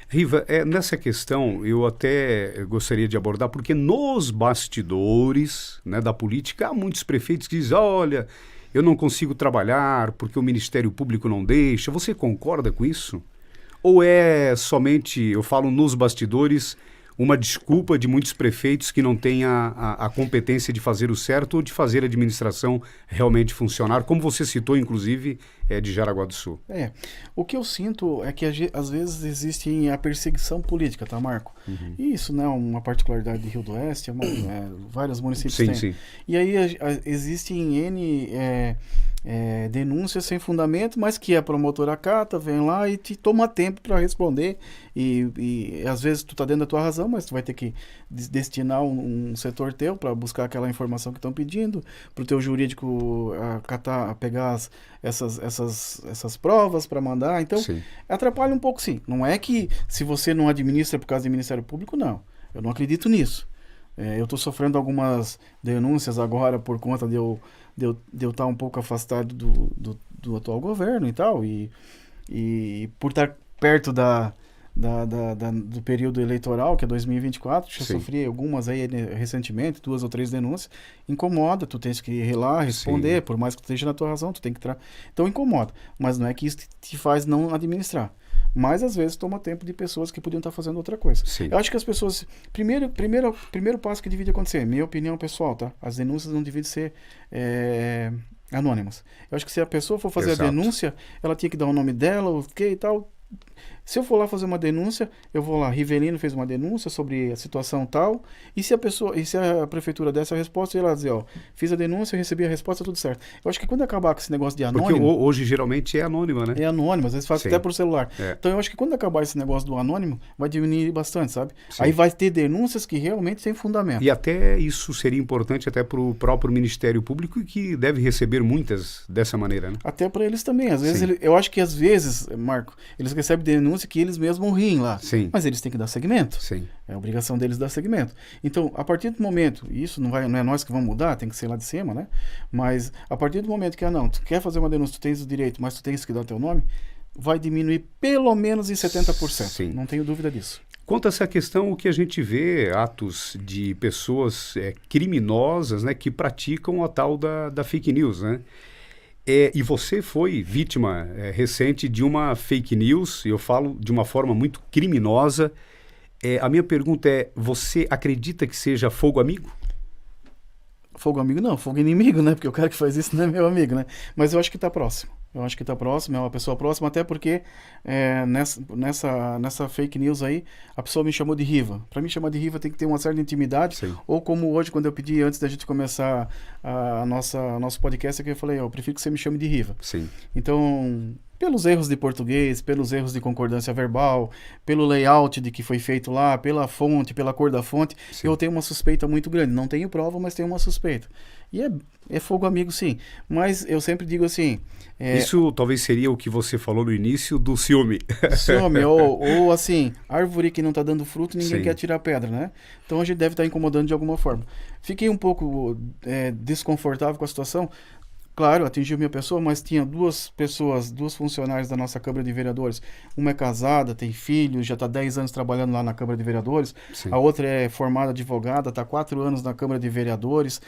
Riva, nessa questão eu até gostaria de abordar, porque nos bastidores, né, da política há muitos prefeitos que dizem, olha, eu não consigo trabalhar porque o Ministério Público não deixa. Você concorda com isso? Ou é somente, eu falo nos bastidores, uma desculpa de muitos prefeitos que não têm a competência de fazer o certo ou de fazer a administração realmente funcionar, como você citou, inclusive, de Jaraguá do Sul? O que eu sinto é que às vezes existe a perseguição política, tá, Marco? Uhum. E isso não é uma particularidade de Rio do Oeste, vários municípios têm. Sim. E aí existem N denúncias sem fundamento, mas que a promotora acata, vem lá e te toma tempo para responder, e às vezes tu tá dentro da tua razão, mas tu vai ter que destinar um setor teu para buscar aquela informação que estão pedindo, para o teu jurídico pegar essas provas para mandar. Então, atrapalha um pouco, sim. Não é que se você não administra por causa do Ministério Público, não. Eu não acredito nisso. Eu estou sofrendo algumas denúncias agora por conta de eu estar um pouco afastado do atual governo e tal, e por estar perto do período eleitoral, que é 2024, já sofri algumas aí recentemente, 2 ou 3 denúncias, incomoda, tu tens que ir lá responder, por mais que tu esteja na tua razão, tu tem que então incomoda, mas não é que isso te faz não administrar. Mas às vezes toma tempo de pessoas que podiam estar fazendo outra coisa. Eu acho que as pessoas... Primeiro passo que devia acontecer, minha opinião pessoal, tá? As denúncias não devem ser anônimas. Eu acho que se a pessoa for fazer a denúncia, ela tinha que dar o nome dela, o que e tal, Se eu for lá fazer uma denúncia, eu vou lá, Rivelino fez uma denúncia sobre a situação tal, e se a prefeitura desse a resposta, ela dizer, ó, fiz a denúncia, eu recebi a resposta, tudo certo. Eu acho que quando acabar com esse negócio de Porque anônimo... hoje geralmente é anônima, né? É anônimo, às vezes faz Sim. até por celular. É. Então eu acho que quando acabar esse negócio do anônimo, vai diminuir bastante, sabe? Sim. Aí vai ter denúncias que realmente têm fundamento. E até isso seria importante até para o próprio Ministério Público, que deve receber muitas dessa maneira, né? Até para eles também. Às vezes, Sim. eu acho que às vezes, Marco, eles recebem denúncia que eles mesmos riem lá. Sim. Mas eles têm que dar segmento. Sim. É a obrigação deles dar segmento. Então, a partir do momento, e isso não é nós que vamos mudar, tem que ser lá de cima, né? Mas a partir do momento que, não, tu quer fazer uma denúncia, tu tens o direito, mas tu tens que dar teu nome, vai diminuir pelo menos em 70%. Sim. Não tenho dúvida disso. Quanto a essa questão, o que a gente vê, atos de pessoas criminosas, né, que praticam a tal da fake news, né? E você foi vítima recente de uma fake news, eu falo de uma forma muito criminosa. A minha pergunta é, você acredita que seja fogo amigo? Fogo amigo não, fogo inimigo, né? Porque o cara que faz isso não é meu amigo, né? Mas eu acho que tá próximo. Eu acho que tá próximo, é uma pessoa próxima, até porque nessa fake news aí, a pessoa me chamou de Riva. Para me chamar de Riva tem que ter uma certa intimidade. Sim. Ou como hoje, quando eu pedi antes da gente começar nosso podcast, aqui eu falei, eu prefiro que você me chame de Riva. Sim. Então, pelos erros de português, pelos erros de concordância verbal, pelo layout de que foi feito lá, pela fonte, pela cor da fonte, Sim. eu tenho uma suspeita muito grande. Não tenho prova, mas tenho uma suspeita. E é fogo amigo, sim. Mas eu sempre digo assim... Isso talvez seria o que você falou no início do ciúme. Ciúme, ou assim, árvore que não está dando fruto, ninguém Sim. quer tirar pedra, né? Então a gente deve estar incomodando de alguma forma. Fiquei um pouco desconfortável com a situação. Claro, atingiu minha pessoa, mas tinha duas funcionárias da nossa Câmara de Vereadores. Uma é casada, tem filhos, já está 10 anos trabalhando lá na Câmara de Vereadores. Sim. A outra é formada advogada, está 4 anos na Câmara de Vereadores,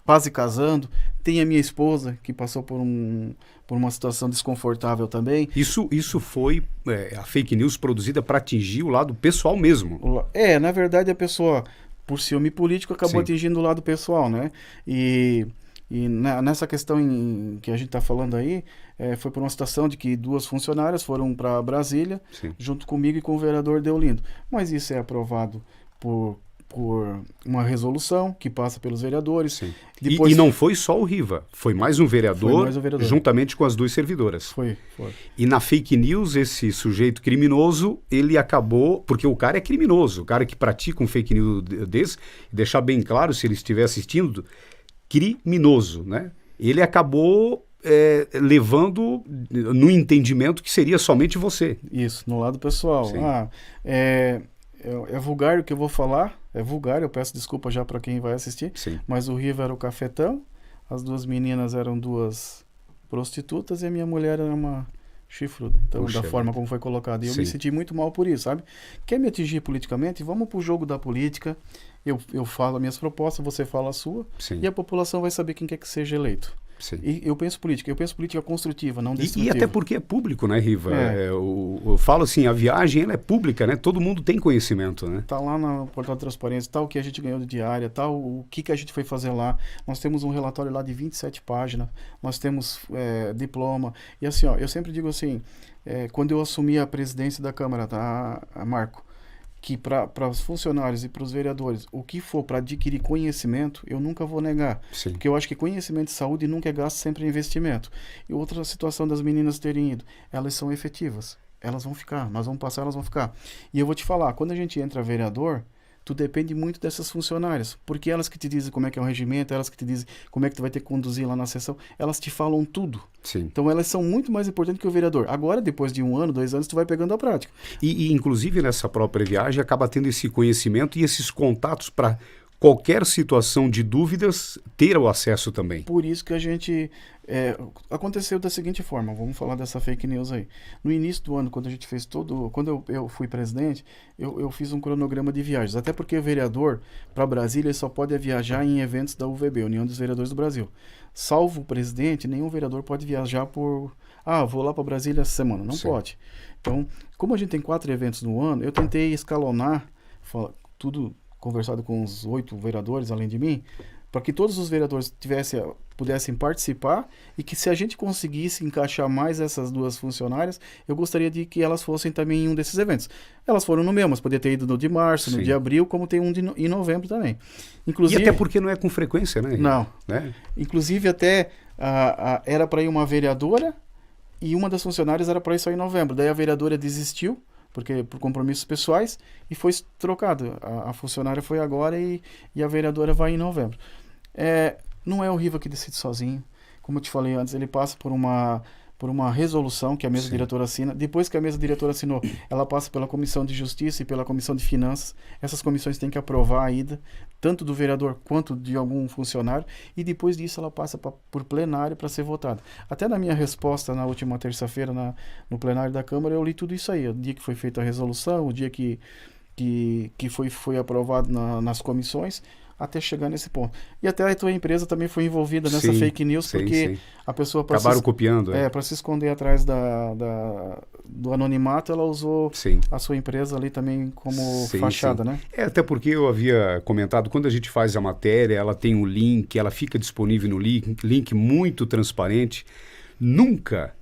quase casando. Tem a minha esposa, que passou por uma situação desconfortável também. Isso foi a fake news produzida para atingir o lado pessoal mesmo. Na verdade, a pessoa, por ciúme político, acabou Sim. atingindo o lado pessoal, né? E nessa questão que a gente está falando aí, foi por uma situação de que 2 funcionárias foram para Brasília, Sim. junto comigo e com o vereador Deolindo. Mas isso é aprovado por uma resolução que passa pelos vereadores. Sim. Depois... E não foi só o Riva, foi mais um vereador, Foi mais um vereador. Juntamente com as 2 servidoras. Foi. E na fake news, esse sujeito criminoso, ele acabou... Porque o cara é criminoso, o cara que pratica um fake news desse, deixar bem claro, se ele estiver assistindo, criminoso, né? Ele acabou levando no entendimento que seria somente você. Isso, no lado pessoal. Sim. É vulgar o que eu vou falar, é vulgar, eu peço desculpa já para quem vai assistir, Sim. mas o Riva era o cafetão, as 2 meninas eram 2 prostitutas e a minha mulher era uma chifruda. Então, Puxa, da forma como foi colocado. E eu sim. me senti muito mal por isso, sabe? Quer me atingir politicamente? Vamos pro jogo da política. Eu falo as minhas propostas, você fala a sua, Sim. e a população vai saber quem quer que seja eleito. Sim. E eu penso política construtiva, não E destrutiva. até porque é público, né, Riva? Eu falo assim, a viagem ela é pública, né? Todo mundo tem conhecimento, né? Tá lá no portal de transparência, tal o que a gente ganhou de diária, tal o que a gente foi fazer lá. Nós temos um relatório lá de 27 páginas, nós temos diploma. E assim, ó, eu sempre digo assim, quando eu assumi a presidência da Câmara, tá, Marco, que para os funcionários e para os vereadores, o que for para adquirir conhecimento, eu nunca vou negar. Sim. Porque eu acho que conhecimento e saúde nunca é gasto, sempre é investimento. E outra situação das meninas terem ido, elas são efetivas. Elas vão ficar, nós vamos passar, elas vão ficar. E eu vou te falar, quando a gente entra vereador, tu depende muito dessas funcionárias, porque elas que te dizem como é que é o regimento, elas que te dizem como é que tu vai ter que conduzir lá na sessão, elas te falam tudo. Sim. Então elas são muito mais importantes que o vereador. Agora, depois de 1 ano, 2 anos, tu vai pegando a prática. E inclusive nessa própria viagem acaba tendo esse conhecimento e esses contatos para qualquer situação de dúvidas ter o acesso também. Por isso que a gente... aconteceu da seguinte forma, vamos falar dessa fake news aí. No início do ano, quando a gente fez quando eu fui presidente, eu fiz um cronograma de viagens. Até porque o vereador, para Brasília, ele só pode viajar em eventos da UVB, União dos Vereadores do Brasil. Salvo o presidente, nenhum vereador pode viajar vou lá para Brasília essa semana. Não Sim. pode. Então, como a gente tem 4 eventos no ano, eu tentei escalonar, tudo conversado com os 8 vereadores, além de mim, para que todos os vereadores tivessem pudessem participar e que se a gente conseguisse encaixar mais essas duas funcionárias, eu gostaria de que elas fossem também em um desses eventos. Elas foram no meu, mas podia ter ido no de março, no de abril, como tem um em novembro também. Inclusive, e até porque não é com frequência, né? Não. Né? Inclusive até era para ir uma vereadora e uma das funcionárias era para ir só em novembro. Daí a vereadora desistiu, porque por compromissos pessoais, e foi trocado. A funcionária foi agora e a vereadora vai em novembro. Não é o Riva que decide sozinho. Como eu te falei antes, ele passa por uma resolução que a mesa diretora assina. Depois que a mesa diretora assinou, ela passa pela Comissão de Justiça e pela Comissão de Finanças. Essas comissões têm que aprovar a ida, tanto do vereador quanto de algum funcionário. E depois disso ela passa por plenário para ser votada. Até na minha resposta na última terça-feira no plenário da Câmara, eu li tudo isso aí. O dia que foi feita a resolução, o dia que foi aprovado nas comissões, até chegar nesse ponto. E até a tua empresa também foi envolvida nessa fake news, porque a pessoa... Acabaram copiando. Para se esconder atrás do anonimato, ela usou a sua empresa ali também como fachada, né? Até porque eu havia comentado, quando a gente faz a matéria, ela tem um link, ela fica disponível no link muito transparente. Nunca,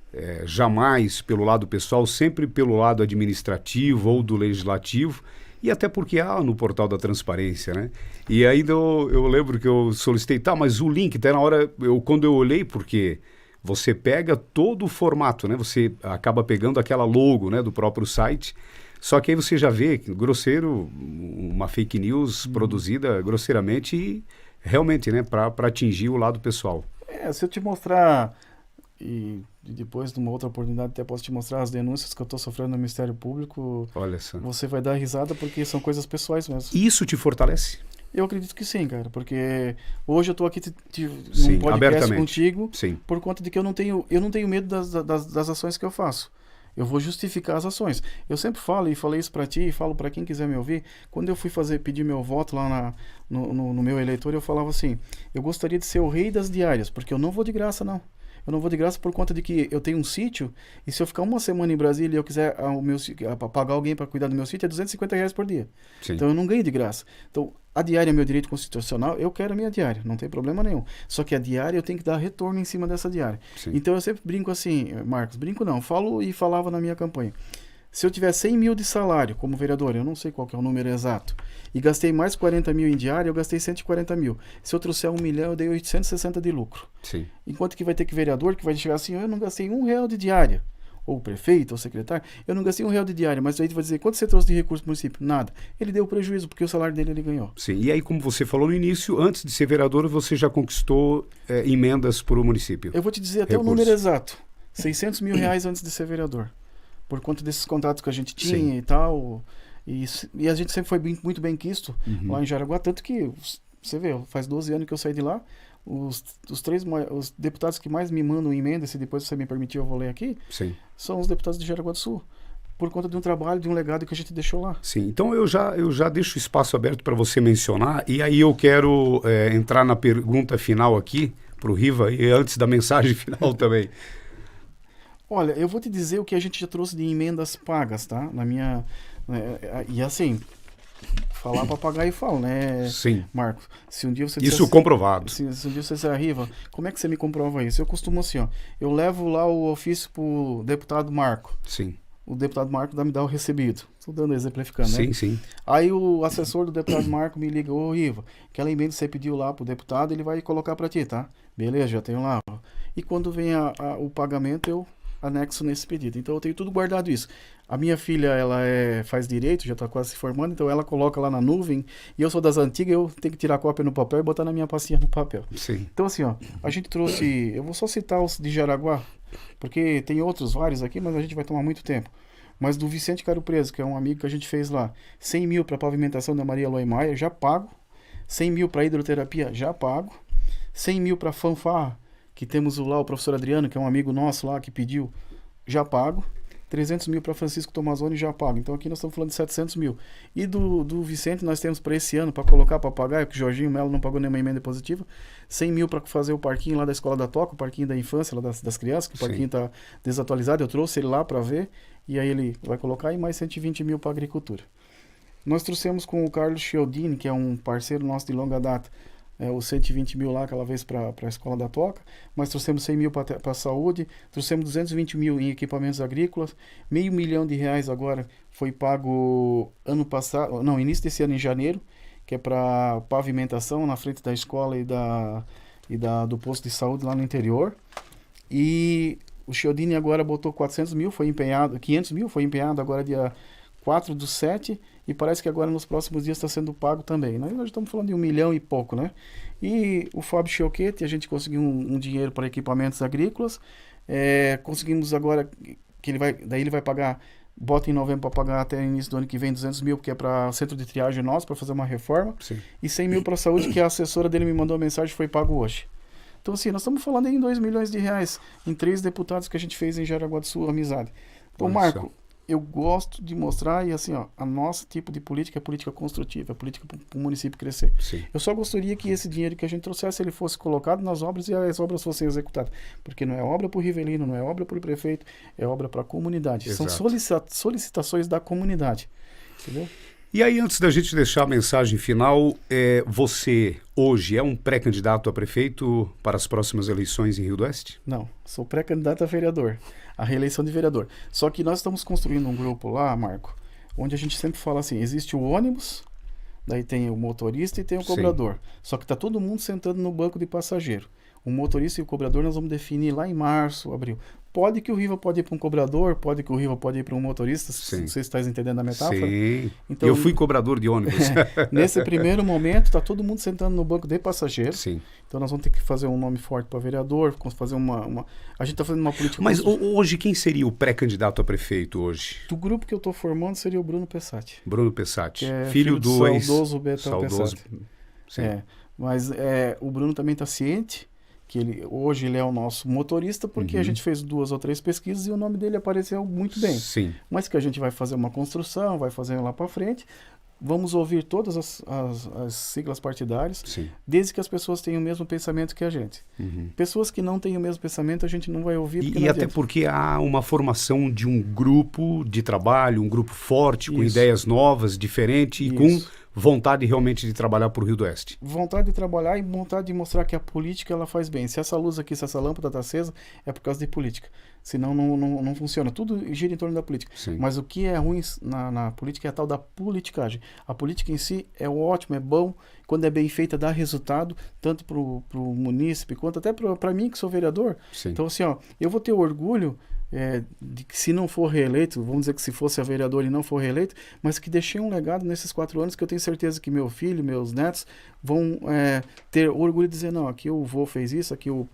jamais pelo lado pessoal, sempre pelo lado administrativo ou do legislativo. E até porque no portal da transparência, né? E ainda eu lembro que eu solicitei, mas o link, até na hora, quando eu olhei, porque você pega todo o formato, né? Você acaba pegando aquela logo, né, do próprio site, só que aí você já vê, grosseiro, uma fake news produzida grosseiramente e realmente, né, para atingir o lado pessoal. Se eu te mostrar... E depois, numa outra oportunidade, até posso te mostrar as denúncias que eu estou sofrendo no Ministério Público. Olha só. Você vai dar risada porque são coisas pessoais mesmo. Isso te fortalece? Eu acredito que sim, cara. Porque hoje eu estou aqui num podcast contigo por conta de que eu não tenho medo das ações que eu faço. Eu vou justificar as ações. Eu sempre falo, e falei isso para ti, e falo para quem quiser me ouvir. Quando eu fui pedir meu voto lá no meu eleitor, eu falava assim, eu gostaria de ser o rei das diárias, porque eu não vou de graça, não. Eu não vou de graça por conta de que eu tenho um sítio e se eu ficar uma semana em Brasília e eu quiser pagar alguém para cuidar do meu sítio, é R$250 por dia. Sim. Então eu não ganho de graça. Então a diária é meu direito constitucional, eu quero a minha diária, não tem problema nenhum. Só que a diária eu tenho que dar retorno em cima dessa diária. Sim. Então eu sempre brinco assim, Marcos, brinco não, falo e falava na minha campanha. Se eu tiver 100 mil de salário como vereador, eu não sei qual que é o número exato, e gastei mais 40 mil em diária, eu gastei 140 mil. Se eu trouxer 1 milhão, eu dei 860 de lucro. Sim. Enquanto que vai ter que vereador que vai chegar assim, eu não gastei R$1 de diária. Ou prefeito, ou secretário, eu não gastei R$1 de diária, mas aí tu vai dizer, quanto você trouxe de recurso pro município? Nada. Ele deu prejuízo, porque o salário dele ele ganhou. Sim, e aí como você falou no início, antes de ser vereador, você já conquistou emendas para o município. Eu vou te dizer até o número exato. R$600 mil antes de ser vereador. Por conta desses contatos que a gente tinha e tal. E a gente sempre foi muito bem quisto lá em Jaraguá. Tanto que, você vê, faz 12 anos que eu saí de lá. Os deputados que mais me mandam emenda, se depois você me permitir eu vou ler aqui, são os deputados de Jaraguá do Sul. Por conta de um trabalho, de um legado que a gente deixou lá. Sim, então eu já deixo o espaço aberto para você mencionar. E aí eu quero entrar na pergunta final aqui para o Riva, e antes da mensagem final também. Olha, eu vou te dizer o que a gente já trouxe de emendas pagas, tá? Na minha... e assim, falar papagaio fala, né, Sim. Marcos? Se um dia você isso comprovado. Se um dia você disser, Riva, como é que você me comprova isso? Eu costumo assim, ó, eu levo lá o ofício pro deputado Marco. Sim. O deputado Marco me dá o recebido. Estou dando exemplificando, né? Sim, sim. Aí o assessor do deputado Marco me liga, ô Riva, aquela emenda que você pediu lá pro deputado, ele vai colocar para ti, tá? Beleza, já tenho lá. E quando vem o pagamento, eu anexo nesse pedido. Então eu tenho tudo guardado isso. A minha filha, ela faz direito, já está quase se formando, então ela coloca lá na nuvem, e eu sou das antigas, eu tenho que tirar a cópia no papel e botar na minha pastinha no papel. Sim. Então assim, ó, a gente trouxe, eu vou só citar os de Jaraguá, porque tem outros vários aqui, mas a gente vai tomar muito tempo. Mas do Vicente Caro Preso, que é um amigo que a gente fez lá, 100 mil para pavimentação da Maria Eloy Maia, já pago. 100 mil para hidroterapia, já pago. 100 mil para fanfarra, que temos lá o professor Adriano, que é um amigo nosso lá, que pediu, já pago. 300 mil para Francisco Tomazoni, já pago. Então aqui nós estamos falando de 700 mil. E do Vicente nós temos para esse ano, para colocar para pagar, porque o Jorginho Melo não pagou nenhuma emenda positiva, 100 mil para fazer o parquinho lá da Escola da Toca, o parquinho da infância, lá das crianças, que o parquinho está desatualizado. Eu trouxe ele lá para ver, e aí ele vai colocar, e mais 120 mil para agricultura. Nós trouxemos com o Carlos Chiodini, que é um parceiro nosso de longa data, os 120 mil lá aquela vez para a escola da Toca, mas trouxemos 100 mil para a saúde, trouxemos 220 mil em equipamentos agrícolas, R$500 mil agora foi pago ano passado, não, início desse ano em janeiro, que é para pavimentação na frente da escola do posto de saúde lá no interior. E o Chiodini agora botou 400 mil, foi empenhado, 500 mil foi empenhado agora dia 4/7, e parece que agora nos próximos dias está sendo pago também. Nós estamos falando de 1 milhão e pouco, né? E o Fábio Chioquete, a gente conseguiu um dinheiro para equipamentos agrícolas, conseguimos agora, que daí ele vai pagar, bota em novembro para pagar até o início do ano que vem 200 mil, porque é para centro de triagem nosso, para fazer uma reforma. Sim. E 100 mil para a saúde, que a assessora dele me mandou uma mensagem, foi pago hoje. Então, assim, nós estamos falando aí em R$2 milhões em 3 deputados que a gente fez em Jaraguá do Sul, amizade. Então, Marco, eu gosto de mostrar, e assim, a nosso tipo de política é política construtiva, é política para o município crescer. Sim. Eu só gostaria que esse dinheiro que a gente trouxesse, ele fosse colocado nas obras e as obras fossem executadas. Porque não é obra para o Rivelino, não é obra para o prefeito, é obra para a comunidade. Exato. São solicitações da comunidade. Entendeu? E aí, antes da gente deixar a mensagem final, você hoje é um pré-candidato a prefeito para as próximas eleições em Rio do Oeste? Não, sou pré-candidato a vereador, a reeleição de vereador. Só que nós estamos construindo um grupo lá, Marco, onde a gente sempre fala assim, existe o ônibus, daí tem o motorista e tem o cobrador. Só que está todo mundo sentando no banco de passageiro. O motorista e o cobrador nós vamos definir lá em março, abril. Pode que o Riva pode ir para um cobrador, pode que o Riva pode ir para um motorista, se você está entendendo a metáfora. Sim, então, eu fui cobrador de ônibus. Nesse primeiro momento, está todo mundo sentando no banco de passageiro. Sim. Então nós vamos ter que fazer um nome forte para vereador, fazer a gente está fazendo uma política... Mas hoje, quem seria o pré-candidato a prefeito hoje? Do grupo que eu estou formando seria o Bruno Pessati. Bruno Pessati, filho do saudoso Betão Pessati. Sim. Mas o Bruno também está ciente que hoje ele é o nosso motorista, porque a gente fez 2 ou 3 pesquisas e o nome dele apareceu muito bem. Sim. Mas que a gente vai fazer uma construção, vai fazer lá para frente, vamos ouvir todas as siglas partidárias, Sim. desde que as pessoas tenham o mesmo pensamento que a gente. Pessoas que não têm o mesmo pensamento, a gente não vai ouvir. E até porque há uma formação de um grupo de trabalho, um grupo forte, com ideias novas, diferente, e com vontade realmente de trabalhar para o Rio do Oeste. Vontade de trabalhar e vontade de mostrar que a política ela faz bem. Se essa luz aqui, se essa lâmpada está acesa, é por causa de política. Senão não funciona. Tudo gira em torno da política. Sim. Mas o que é ruim na política é a tal da politicagem. A política em si é ótimo, é bom. Quando é bem feita, dá resultado, tanto para o munícipe, quanto até para mim, que sou vereador. Sim. Então, assim, eu vou ter orgulho de que, se não for reeleito, vamos dizer que se fosse a vereador e não for reeleito, mas que deixei um legado nesses 4 anos que eu tenho certeza que meu filho, meus netos vão ter orgulho de dizer, não, aqui o vô fez isso, aqui o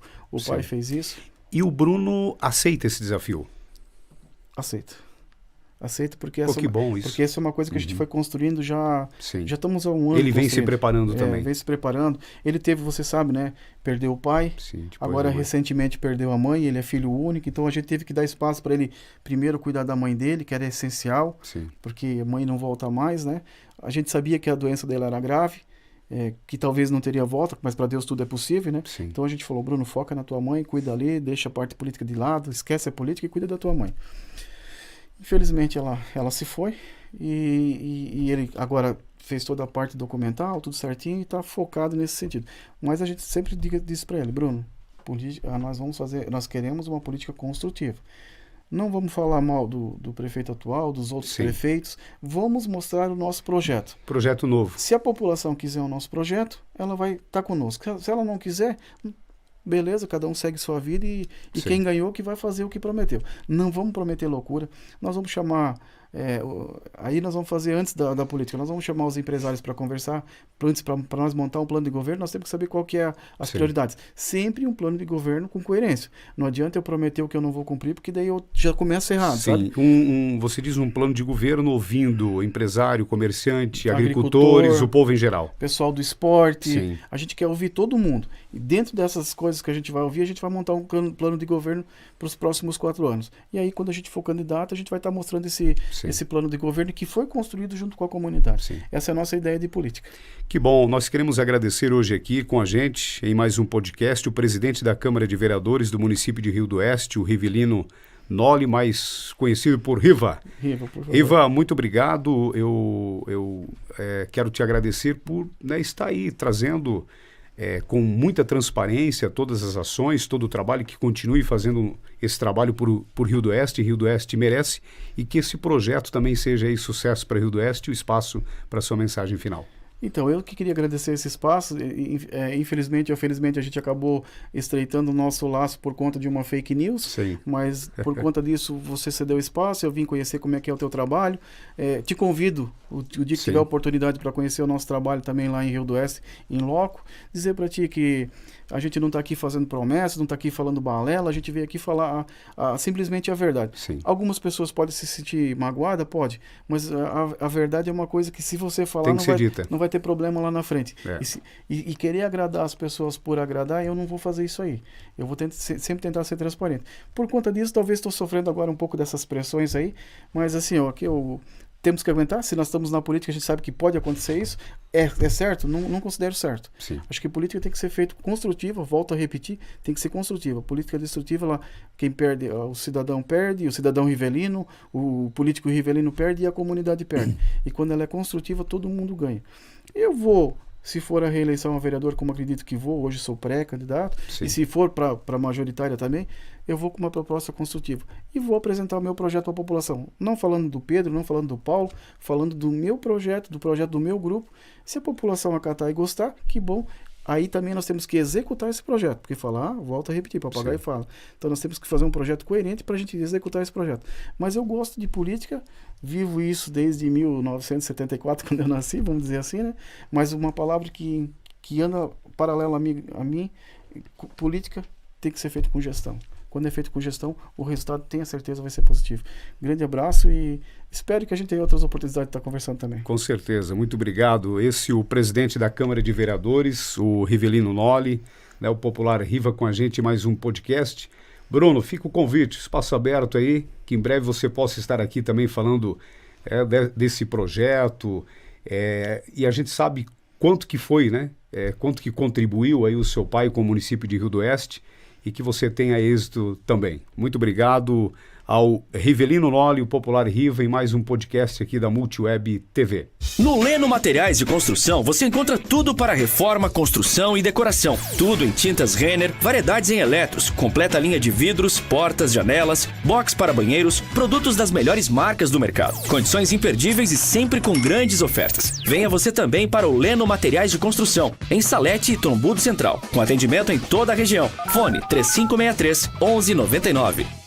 pai fez isso. E o Bruno aceita esse desafio? Aceito porque que bom isso. Porque essa é uma coisa que a gente foi construindo já estamos há um ano. Ele vem se preparando também. Vem se preparando. Ele teve, você sabe, né? Perdeu o pai. Sim, agora recentemente perdeu a mãe, ele é filho único, então a gente teve que dar espaço para ele primeiro cuidar da mãe dele, que era essencial, porque a mãe não volta mais, né? A gente sabia que a doença dela era grave, que talvez não teria volta, mas para Deus tudo é possível, né? Sim. Então a gente falou, Bruno, foca na tua mãe, cuida ali, deixa a parte política de lado, esquece a política e cuida da tua mãe. Infelizmente ela se foi e ele agora fez toda a parte documental, tudo certinho, e está focado nesse sentido. Mas a gente sempre diz para ele, Bruno, nós queremos uma política construtiva. Não vamos falar mal do prefeito atual, dos outros prefeitos, vamos mostrar o nosso projeto. Projeto novo. Se a população quiser o nosso projeto, ela vai estar conosco. Se ela não quiser, beleza, cada um segue sua vida e quem ganhou que vai fazer o que prometeu. Não vamos prometer loucura, nós vamos chamar... aí nós vamos fazer antes da política, nós vamos chamar os empresários para conversar, para nós montar um plano de governo, nós temos que saber qual que é as prioridades. Sempre um plano de governo com coerência. Não adianta eu prometer o que eu não vou cumprir, porque daí eu já começo errado, sabe? Você diz um plano de governo ouvindo empresário, comerciante, agricultores, o povo em geral. Pessoal do esporte, a gente quer ouvir todo mundo. E dentro dessas coisas que a gente vai ouvir, a gente vai montar um plano de governo para os próximos 4 anos. E aí, quando a gente for candidato, a gente vai estar mostrando esse plano de governo que foi construído junto com a comunidade. Essa é a nossa ideia de política. Que bom, nós queremos agradecer hoje aqui com a gente, em mais um podcast, o presidente da Câmara de Vereadores do município de Rio do Oeste, o Rivelino Noli, mais conhecido por Riva. Riva, muito obrigado. Eu quero te agradecer por estar aí trazendo com muita transparência todas as ações, todo o trabalho, que continue fazendo esse trabalho por Rio do Oeste. Rio do Oeste merece, e que esse projeto também seja aí sucesso para Rio do Oeste. O espaço para sua mensagem final. Então, eu que queria agradecer esse espaço. Infelizmente ou felizmente, a gente acabou estreitando o nosso laço por conta de uma fake news. Sim. Mas por conta disso, você cedeu espaço, eu vim conhecer como é que é o teu trabalho. Te convido, o dia que tiver oportunidade, para conhecer o nosso trabalho também lá em Rio do Oeste, em loco. Dizer para ti que a gente não está aqui fazendo promessas, não está aqui falando balela, a gente veio aqui falar simplesmente a verdade. Sim. Algumas pessoas podem se sentir magoadas, pode, mas a verdade é uma coisa que, se você falar, não vai ter problema lá na frente. E querer agradar as pessoas por agradar, eu não vou fazer isso aí. Eu vou sempre tentar ser transparente. Por conta disso, talvez estou sofrendo agora um pouco dessas pressões aí, mas assim, temos que aguentar. Se nós estamos na política, a gente sabe que pode acontecer isso. É certo? Não considero certo. Sim. Acho que política tem que ser feita construtiva, volto a repetir, tem que ser construtiva. Política destrutiva, quem perde, o cidadão perde, o cidadão rivelino, o político rivelino perde e a comunidade perde. E quando ela é construtiva, todo mundo ganha. Eu vou, se for a reeleição a vereador, como acredito que vou, hoje sou pré-candidato, e se for para majoritária também, eu vou com uma proposta construtiva e vou apresentar o meu projeto à população. Não falando do Pedro, não falando do Paulo, falando do meu projeto, do projeto do meu grupo. Se a população acatar e gostar, que bom. Aí também nós temos que executar esse projeto, porque falar, volta a repetir, papagaio fala. Então nós temos que fazer um projeto coerente para a gente executar esse projeto. Mas eu gosto de política, vivo isso desde 1974, quando eu nasci, vamos dizer assim, né? Mas uma palavra que anda paralela a mim, política tem que ser feita com gestão. Quando é feito com gestão, o resultado, tenha certeza, vai ser positivo. Grande abraço e espero que a gente tenha outras oportunidades de estar conversando também. Com certeza, muito obrigado. Esse é o presidente da Câmara de Vereadores, o Rivelino Noli, o popular Riva, com a gente em mais um podcast. Bruno, fica o convite, espaço aberto aí, que em breve você possa estar aqui também falando desse projeto. E a gente sabe quanto que foi, quanto que contribuiu aí o seu pai com o município de Rio do Oeste, e que você tenha êxito também. Muito obrigado ao Rivelino Noli, o popular Riva, em mais um podcast aqui da Multiweb TV. No Leno Materiais de Construção, você encontra tudo para reforma, construção e decoração. Tudo em tintas Renner, variedades em eletros, completa linha de vidros, portas, janelas, box para banheiros, produtos das melhores marcas do mercado. Condições imperdíveis e sempre com grandes ofertas. Venha você também para o Leno Materiais de Construção, em Salete e Tombudo Central, com atendimento em toda a região. Fone 3563 1199.